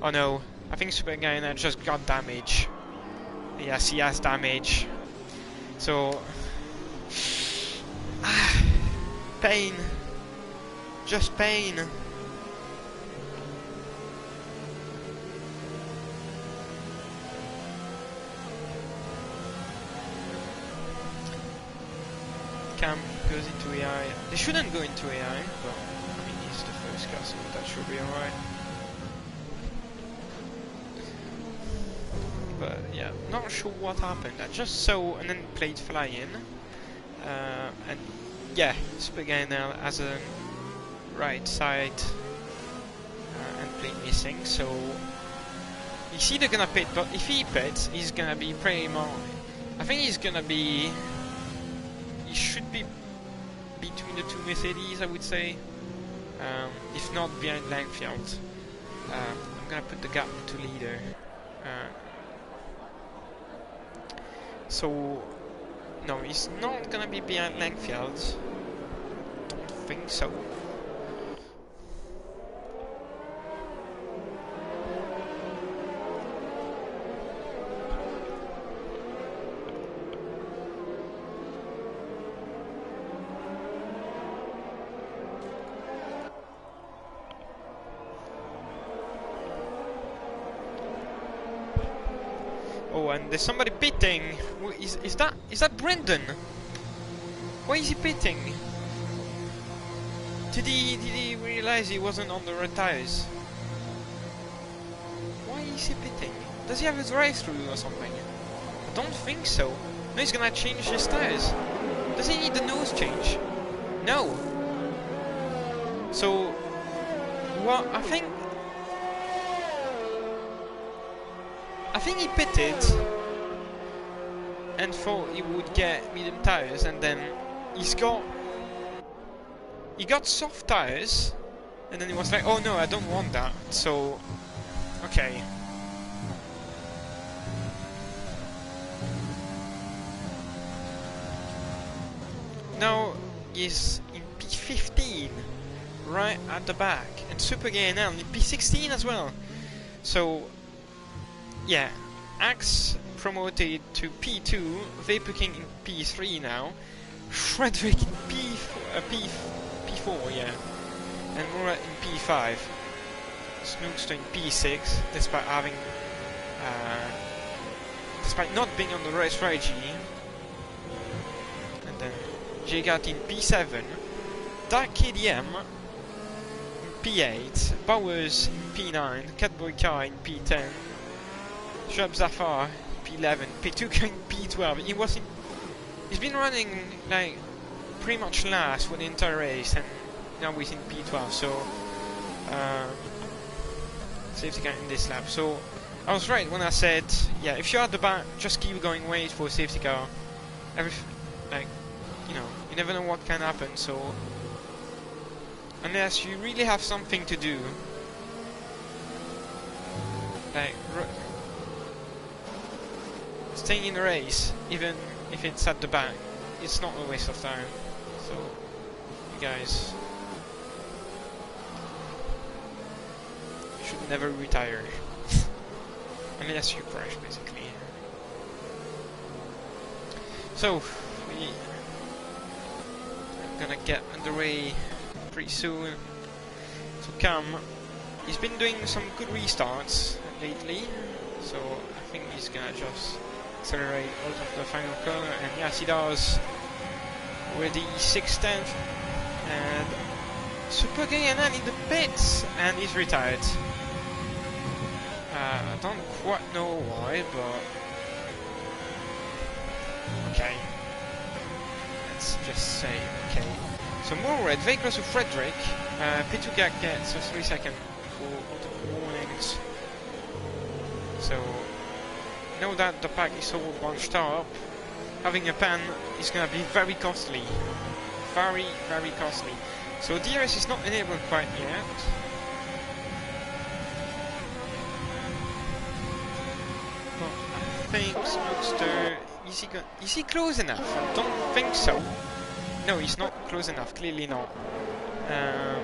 no, I think Super GNL just got damage. Yes, he has damage. So pain. Just pain. Cam goes into AI. They shouldn't go into AI, but he's the first car, so that should be alright. But yeah, not sure what happened. I just saw an end plate fly in, and yeah, Spaghetti now has a right side and plate missing, so he's either gonna pit, but if he pits, he's gonna be pretty much. I think he's gonna be. He should be between the two Mercedes, I would say. If not behind Langfield. I'm gonna put the gap to leader. So no, he's not gonna be behind Langfield. Don't think so. Oh, and there's somebody pitting. Is that Brendan? Why is he pitting? Did he realize he wasn't on the red tires? Why is he pitting? Does he have a drive-through or something? I don't think so. No, he's gonna change his tires. Does he need the nose change? No. So, what I think he pitted and thought he would get medium tires, and then he got soft tires, and then he was like, oh no, I don't want that. So, okay. Now he's in P15, right at the back, and Super GNL in P16 as well. So, yeah, Axe promoted to P2, Vapor King in P3 now, Frederick in P4, yeah, and Murat in P5, Snookster in P6, despite not being on the right strategy, and then Jagat in P7, Dark KDM in P8, Bowers in P9, Catboy Car in P10, Shab Zafar P11, P2 in P12. He's been running like pretty much last for the entire race, and now he's in P12. So safety car in this lap. So I was right when I said, yeah, if you're at the back, just keep going, wait for a safety car. You never know what can happen. So unless you really have something to do, like staying in the race, even if it's at the back, it's not a waste of time. So, you guys should never retire. Unless you crash, basically. So, we're gonna get underway pretty soon. So Cam, he's been doing some good restarts lately, so I think he's gonna just accelerate out of the final corner, and yes, he does with the 6/10, and Super GNL in the pits, and he's retired. I don't quite know why, but okay, let's just say okay. So more red, very close to Frederick. P2 gets a 3-second for auto warnings. So know that the pack is all bunched up. Having a pen is going to be very costly. Very, very costly. So DRS is not enabled quite yet. But I think Smookster, is he close enough? I don't think so. No, he's not close enough, clearly not. And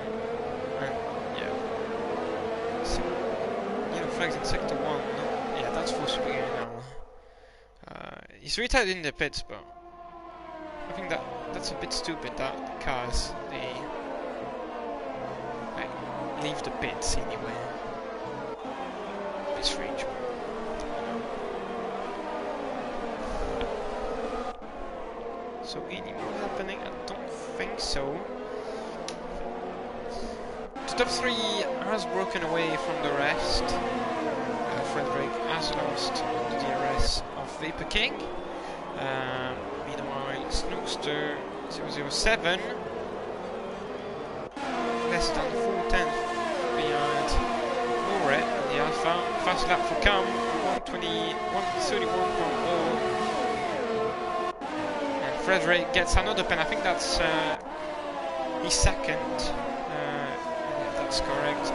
yeah. So, flags in sector 1. Yeah, that's for Super now. He's retired in the pits, but I think that's a bit stupid that cars, they leave the pits anyway. A bit strange. So any more happening? I don't think so. The top 3 has broken away from the rest. Frederick has lost the DRS of Vapor King. Meanwhile, Snookster 007. Less than 4 tenths behind Moret in the Alpha. Fast lap for Cam, 131.0. And Frederick gets another pen. I think that's his second. Yeah, that's correct.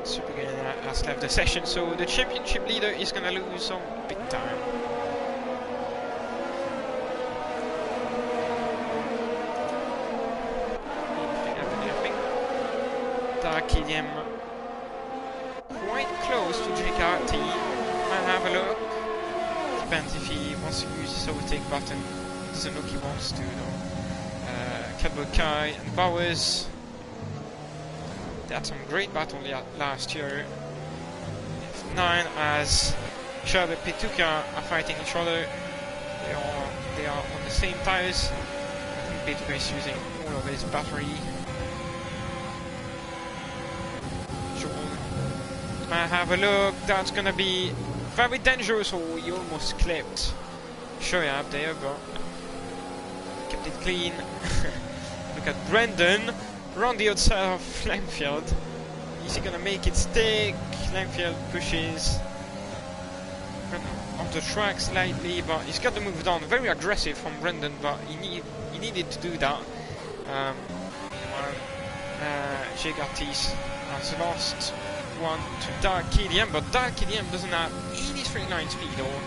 Supergain has left the session, so the championship leader is gonna lose some big time. Killiam quite close to JKT. Might have a look. Depends if he wants to use his overtake button. Doesn't look he wants to though. Cadbury Kai and Bowers. They had some great battle last year. F9 as Sherbet Pituka are fighting each other. They are on the same tires. I think Pituka is using all of his battery. Have a look, that's gonna be very dangerous. Oh, he almost clipped Shoyab there, but kept it clean. Look at Brendan around the outside of Langfield. Is he gonna make it stick? Langfield pushes off the track slightly, but he's got to move down. Very aggressive from Brendan, but he needed to do that. Jegatis has lost one to Dark Killiam, but Dark Killiam doesn't have any straight line speed, or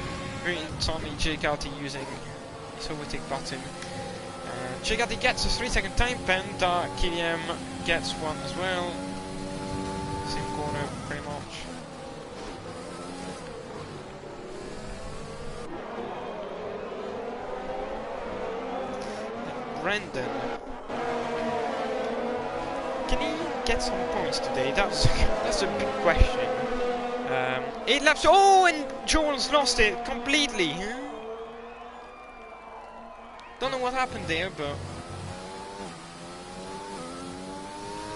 it's only JKT using his overtake button. JKT gets a 3-second time pen, Dark Killiam gets one as well. Same corner, pretty much. And Brendan, can he get some points today? That's a big question. 8 laps. Oh, and Joel's lost it completely. Don't know what happened there, but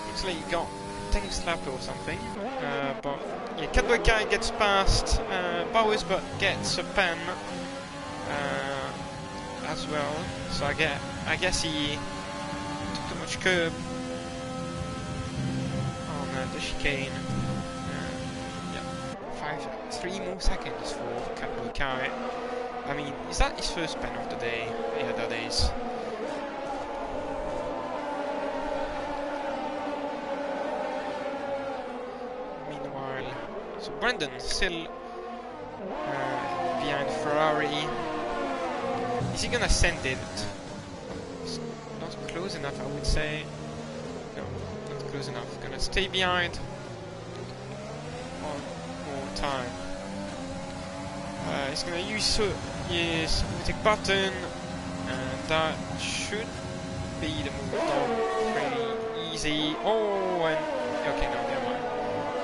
looks like he got 10th lap or something. But yeah, Cadbury Guy gets past Bowers, but gets a pen as well. So I guess he took too much curb the chicane. Yeah, 3 more seconds for Cadbury Kai. I mean, is that his first pen of the day? Yeah, that is. Meanwhile, so Brendan still behind Ferrari. Is he gonna send it? It's not close enough, I would say. Close enough. Gonna stay behind one more time. He's gonna use his overtake button, and that should be the move. No, pretty easy. Oh, and okay, no, never mind.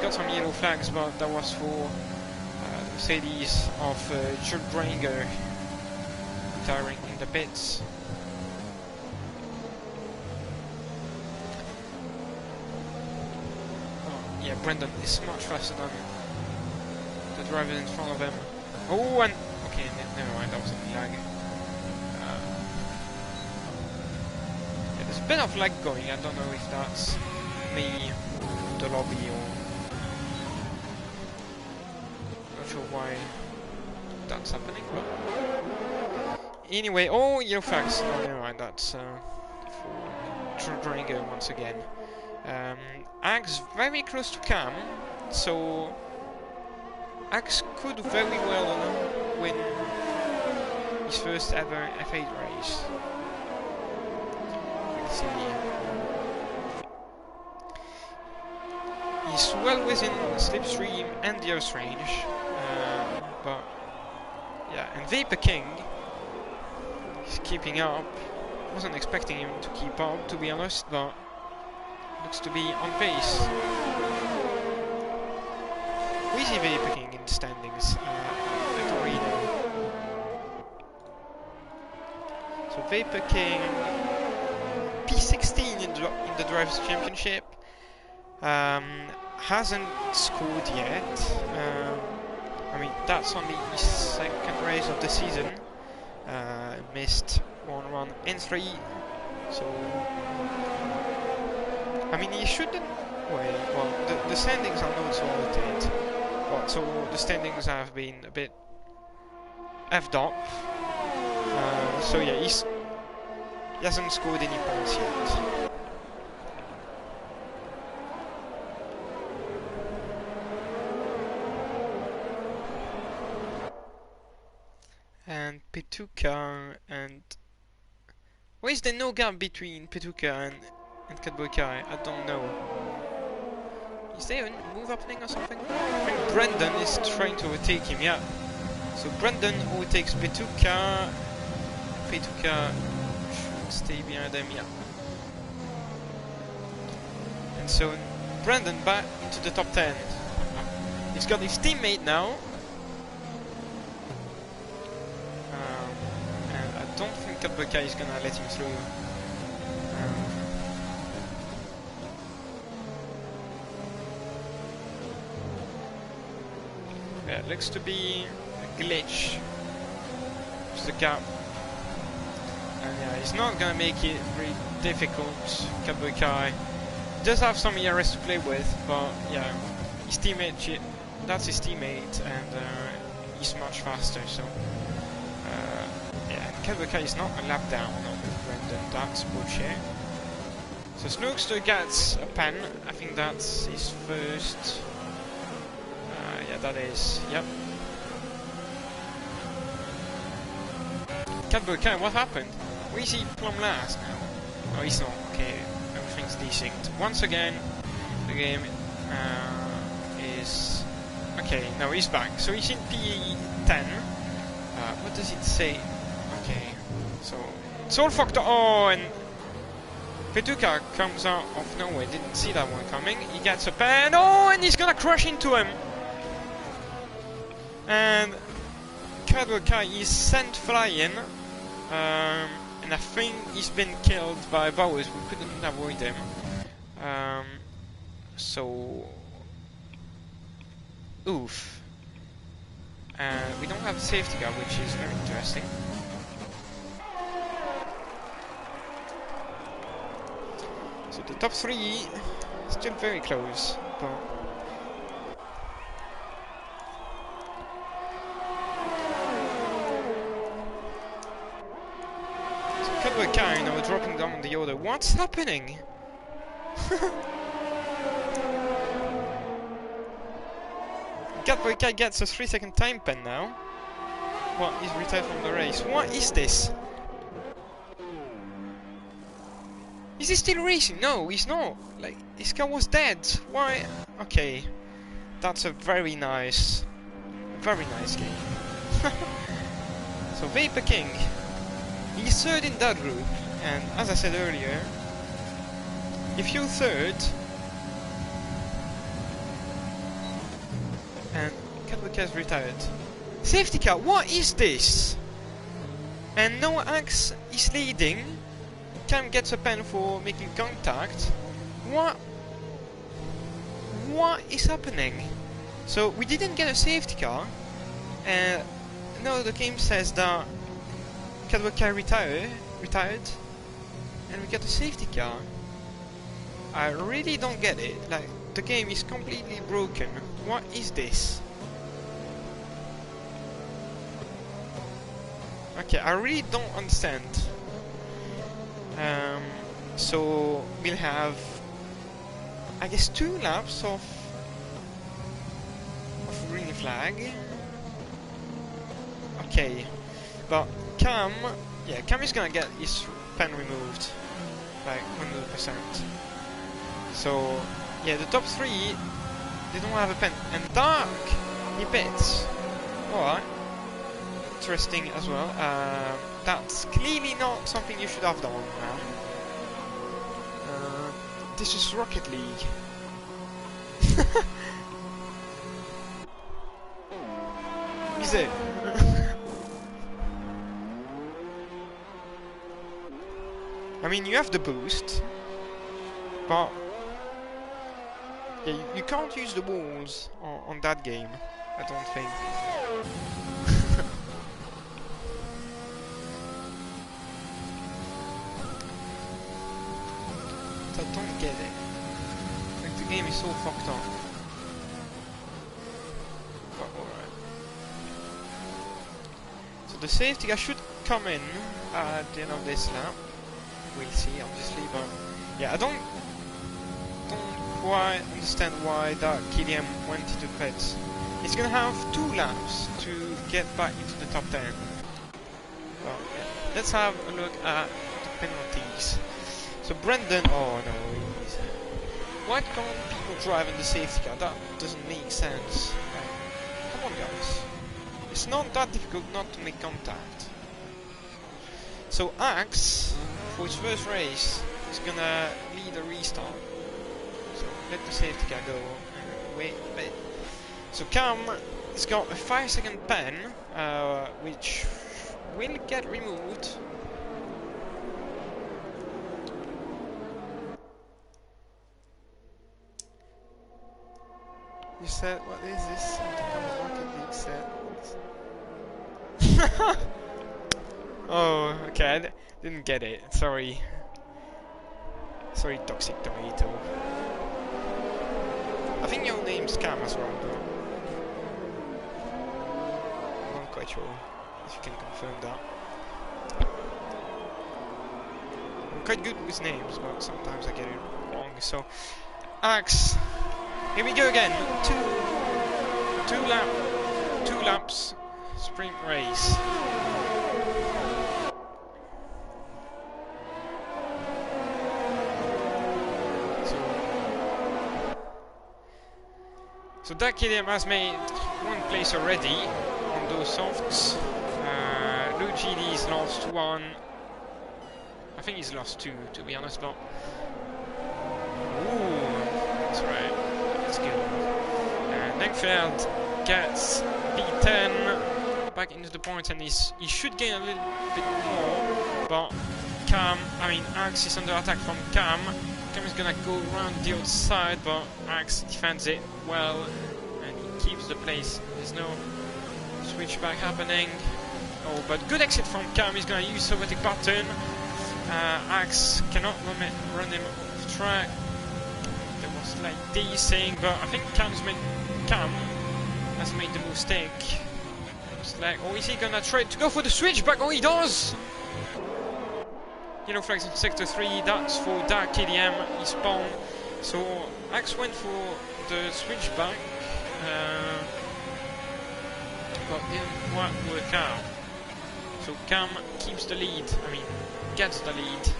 Got some yellow flags, but that was for the Mercedes of Jules Branger retiring in the pits. Yeah, Brendan is much faster than the driver in front of him. Oh, and okay, never mind, that was a lag. Yeah, there's a bit of lag going. I don't know if that's me, the lobby, or not sure why that's happening. But anyway, oh, yellow flags. No, never mind. That's for Dringer once again. Axe very close to Cam, so Axe could very well win his first ever F8 race. Let's see. He's well within slipstream and the Earth range, but yeah, and Vapor King is keeping up. Wasn't expecting him to keep up, to be honest, but looks to be on pace. We see Vapor King in the standings at Arena. So Vapor King, P16 in the Drivers' Championship, hasn't scored yet. I mean, that's only his second race of the season. Missed 1 run in 3, so I mean he shouldn't. Well, the standings are not sorted, but so the standings have been a bit effed up. So yeah, he hasn't scored any points yet. And Petuka and... Why is there no gap between Petuka and Kadbokai? I don't know. Is there a move happening or something? I think Brendan is trying to overtake him, yeah. So Brendan overtakes Petuka. Petuka should stay behind him, yeah. And so Brendan back into the top 10. He's got his teammate now. And I don't think Kadbokai is gonna let him through. Yeah, looks to be a glitch. It's the gap. And yeah, he's not gonna make it very difficult, Kadbokai. Does have some ERS to play with, but yeah, his teammate, that's his teammate, and he's much faster, so yeah, Kadbokai is not a lap down on Brendan, that's bullshit. So Snookster gets a pen, I think that's his first. Yeah, that is, yep. Kadbokai, what happened? Where is he plumb last now? Oh, he's not, okay, everything's decent. Once again, the game is... Okay, now he's back. So he's in P10. What does it say? Okay, so it's all fucked up. Oh, and Petuka comes out of nowhere. Didn't see that one coming. He gets a pen. Oh, and he's gonna crash into him. And Kadbokai is sent flying, and I think he's been killed by Bowers. We couldn't avoid him. So, oof. We don't have a safety car, which is very interesting. So the top 3 still very close, but. Kadbokai now dropping down the order. What's happening? Kadbokai gets a 3-second time pen now. Well, he's retired from the race. What is this? Is he still racing? No, he's not. Like, his car was dead. Why? Okay. That's a very nice game. So Vapor King. He's third in that group, and as I said earlier, if you're third, and Kadbokai is retired. Safety car, what is this? And no Axe is leading. Cam gets a pen for making contact. What is happening? So we didn't get a safety car, and now the game says that Kadbokai retired, and we get a safety car. I really don't get it. Like, the game is completely broken. What is this? Okay, I really don't understand. So we'll have, I guess, 2 laps of green flag. Okay, but Cam is gonna get his pen removed, like 100%. So yeah, the top 3, they don't have a pen, and Dark, he pits. Alright, interesting as well. That's clearly not something you should have done, man. This is Rocket League. Is it? I mean, you have the boost, but yeah, you can't use the walls on that game. I don't think. I don't get it. Like, the game is so fucked up. But alright. So the safety car should come in at the end of this lap. We'll see, obviously, but yeah, I don't quite understand why that KDM went into pits. He's gonna have 2 laps to get back into the top 10. Well, yeah. Let's have a look at the penalties. So Brendan, oh no, why can't people drive in the safety car? That doesn't make sense. Come on guys, it's not that difficult not to make contact. So Axe, for his first race, is gonna lead a restart. So let the safety car go. Wait a bit. So Cam has got a 5-second pen, which will get removed. You said, what is this? Rocket League set. Oh, okay, I didn't get it. Sorry. Sorry, Toxic Tomato. I think your name's Cam as well, though. I'm not quite sure if you can confirm that. I'm quite good with names, but sometimes I get it wrong. So, Axe. Here we go again. Two laps, sprint race. So that KDM has made 1 place already on those softs. Lou GD's lost 1. I think he's lost 2, to be honest, but ooh, that's right. That's good. Langfeld gets P10 back into the points, and he should gain a little bit more. But Axe is under attack from Cam. Cam is gonna go around the outside, but Axe defends it well, and he keeps the place. There's no switchback happening. Oh, but good exit from Cam. He's gonna use Soviet button. Axe cannot run him off track. There was like desing, but I think Cam has made the mistake. It's like, oh, is he gonna try to go for the switchback? Oh, he does! Yellow flags in sector 3, that's for Dark KDM, he spawned. So Axe went for the switchback, but didn't quite work out. So Cam keeps the lead, gets the lead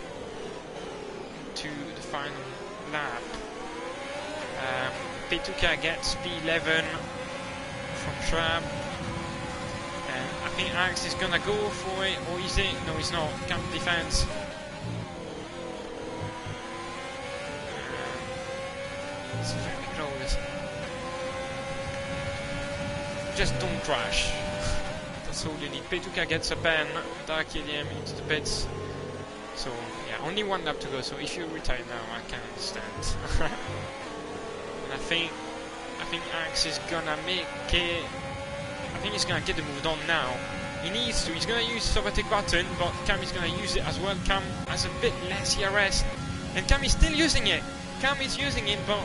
to the final lap. Petuka gets P11 from Trap. And I think Axe is gonna go for it, or is it? No, he's not. Cam defense. It's very close. Just don't crash. That's all you need. Petuka gets a pen, Dark KDM into the pits. So yeah, only 1 lap to go. So if you retire now, I can understand. And I think Axe is gonna make it. I think he's gonna get the move on now. He needs to. He's gonna use Soviet button, but Cam is gonna use it as well. Cam has a bit less ERS, and Cam is still using it. Cam is using it, but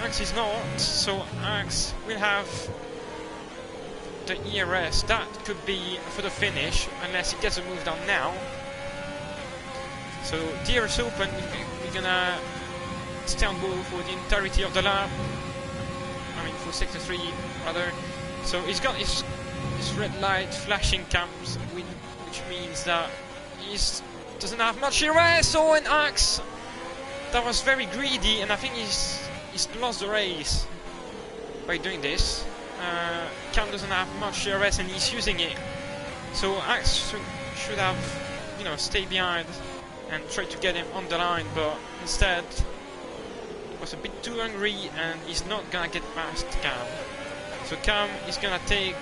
Axe is not. So Axe will have the ERS. That could be for the finish, unless he gets a move down now. So DRS open. We're gonna stay on ball for the entirety of the lap. For sector 3 rather. So he's got his red light flashing camps, which means that he doesn't have much ERS. Oh, and Axe, that was very greedy, and I think he's lost the race by doing this. Cam doesn't have much ERS, and he's using it. So Axe should have, stayed behind and tried to get him on the line, but instead was a bit too hungry, and he's not gonna get past Cam. So Cam is gonna take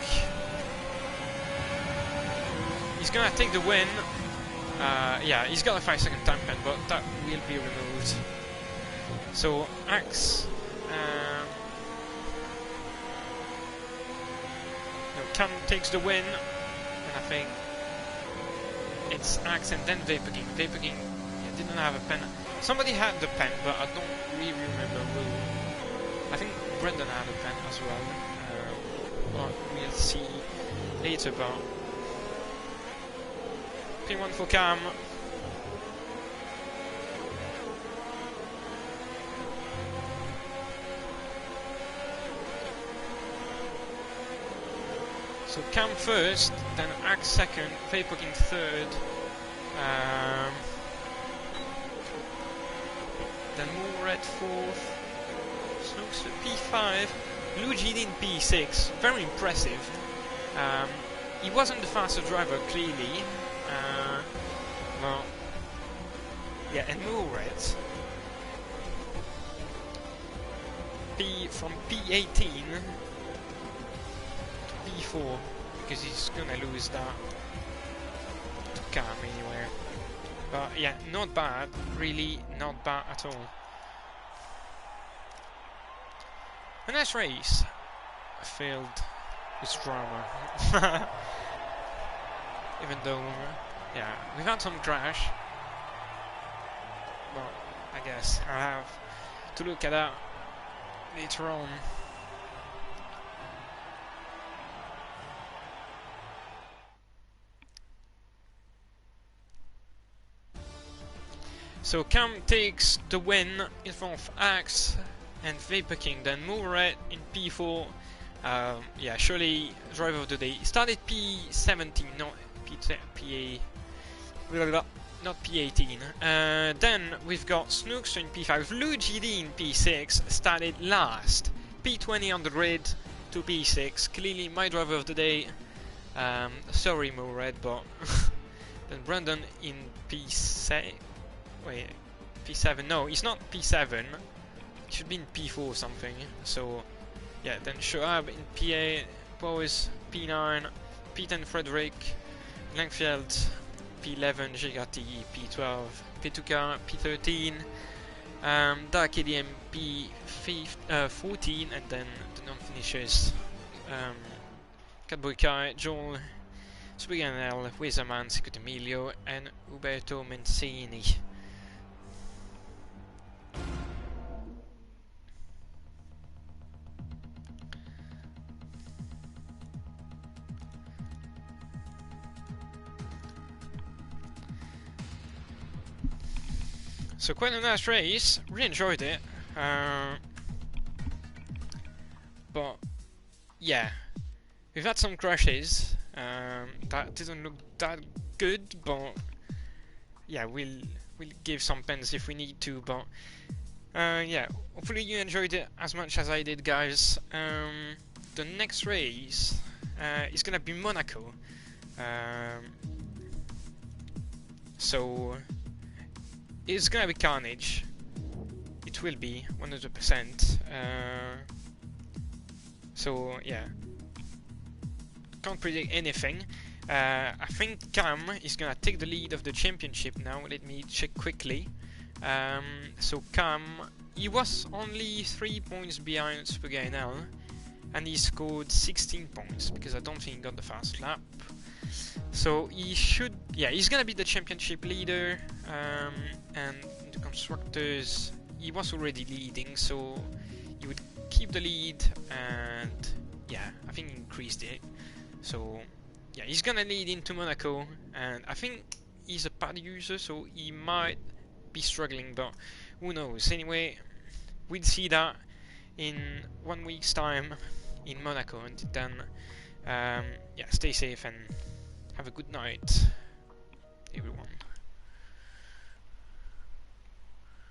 the win. Yeah, he's got a 5-second time pen, but that will be removed. So Axe Cam takes the win, and I think it's Axe and then Vaporking. Vaporking didn't have a pen. Somebody had the pen, but I don't really remember who. I think Brendan had a pen as well. But we'll see later. But P1 for Cam. So Cam first, then Axe second, Vaporking third, then Moorhead fourth, Snooks P5, Lugin in P6, very impressive. He wasn't the fastest driver, clearly, well, yeah, and Moorhead from P18 P4, because he's gonna lose that to Cam anywhere. But yeah, not bad, really not bad at all. A nice race, filled with drama. Even though, yeah, we've had some crash. But I guess I'll have to look at that later on. So Cam takes the win in front of Axe and Vaporking, then Moorhead in P4. Yeah, surely driver of the day. He started P17, not not P18. Then we've got Snooks in P5. LuGD in P6 started last. P20 on the grid to P6. Clearly my driver of the day. Sorry Moorhead, but then Brandon in P6. Wait, P7? No, he's not P7. He should be in P4 or something. So, yeah, then Shoab in P8, Powers P9, P10 Frederick, Langfield P11, Gigati P12, P2K P13, Dark ADM P14, and then the non-finishers Catboy Kai, Joel, Spiganel, Weserman, Secret Emilio, and Uberto Mencini. So quite a nice race, really enjoyed it, but yeah, we've had some crashes that didn't look that good, but yeah, we'll give some pens if we need to, but yeah, hopefully you enjoyed it as much as I did, guys. The next race is gonna be Monaco, so it's gonna be carnage. It will be 100%. So yeah, can't predict anything. I think Cam is gonna take the lead of the championship now. Let me check quickly. So Cam, he was only 3 points behind Supergainel, and he scored 16 points because I don't think he got the fast lap. So he should, yeah, he's gonna be the championship leader. And the constructors, he was already leading, so he would keep the lead, and yeah, I think he increased it. So yeah, he's gonna lead into Monaco, and I think he's a pad user, so he might be struggling, but who knows. Anyway, we'll see that in 1 week's time in Monaco, and then yeah, stay safe and have a good night, everyone.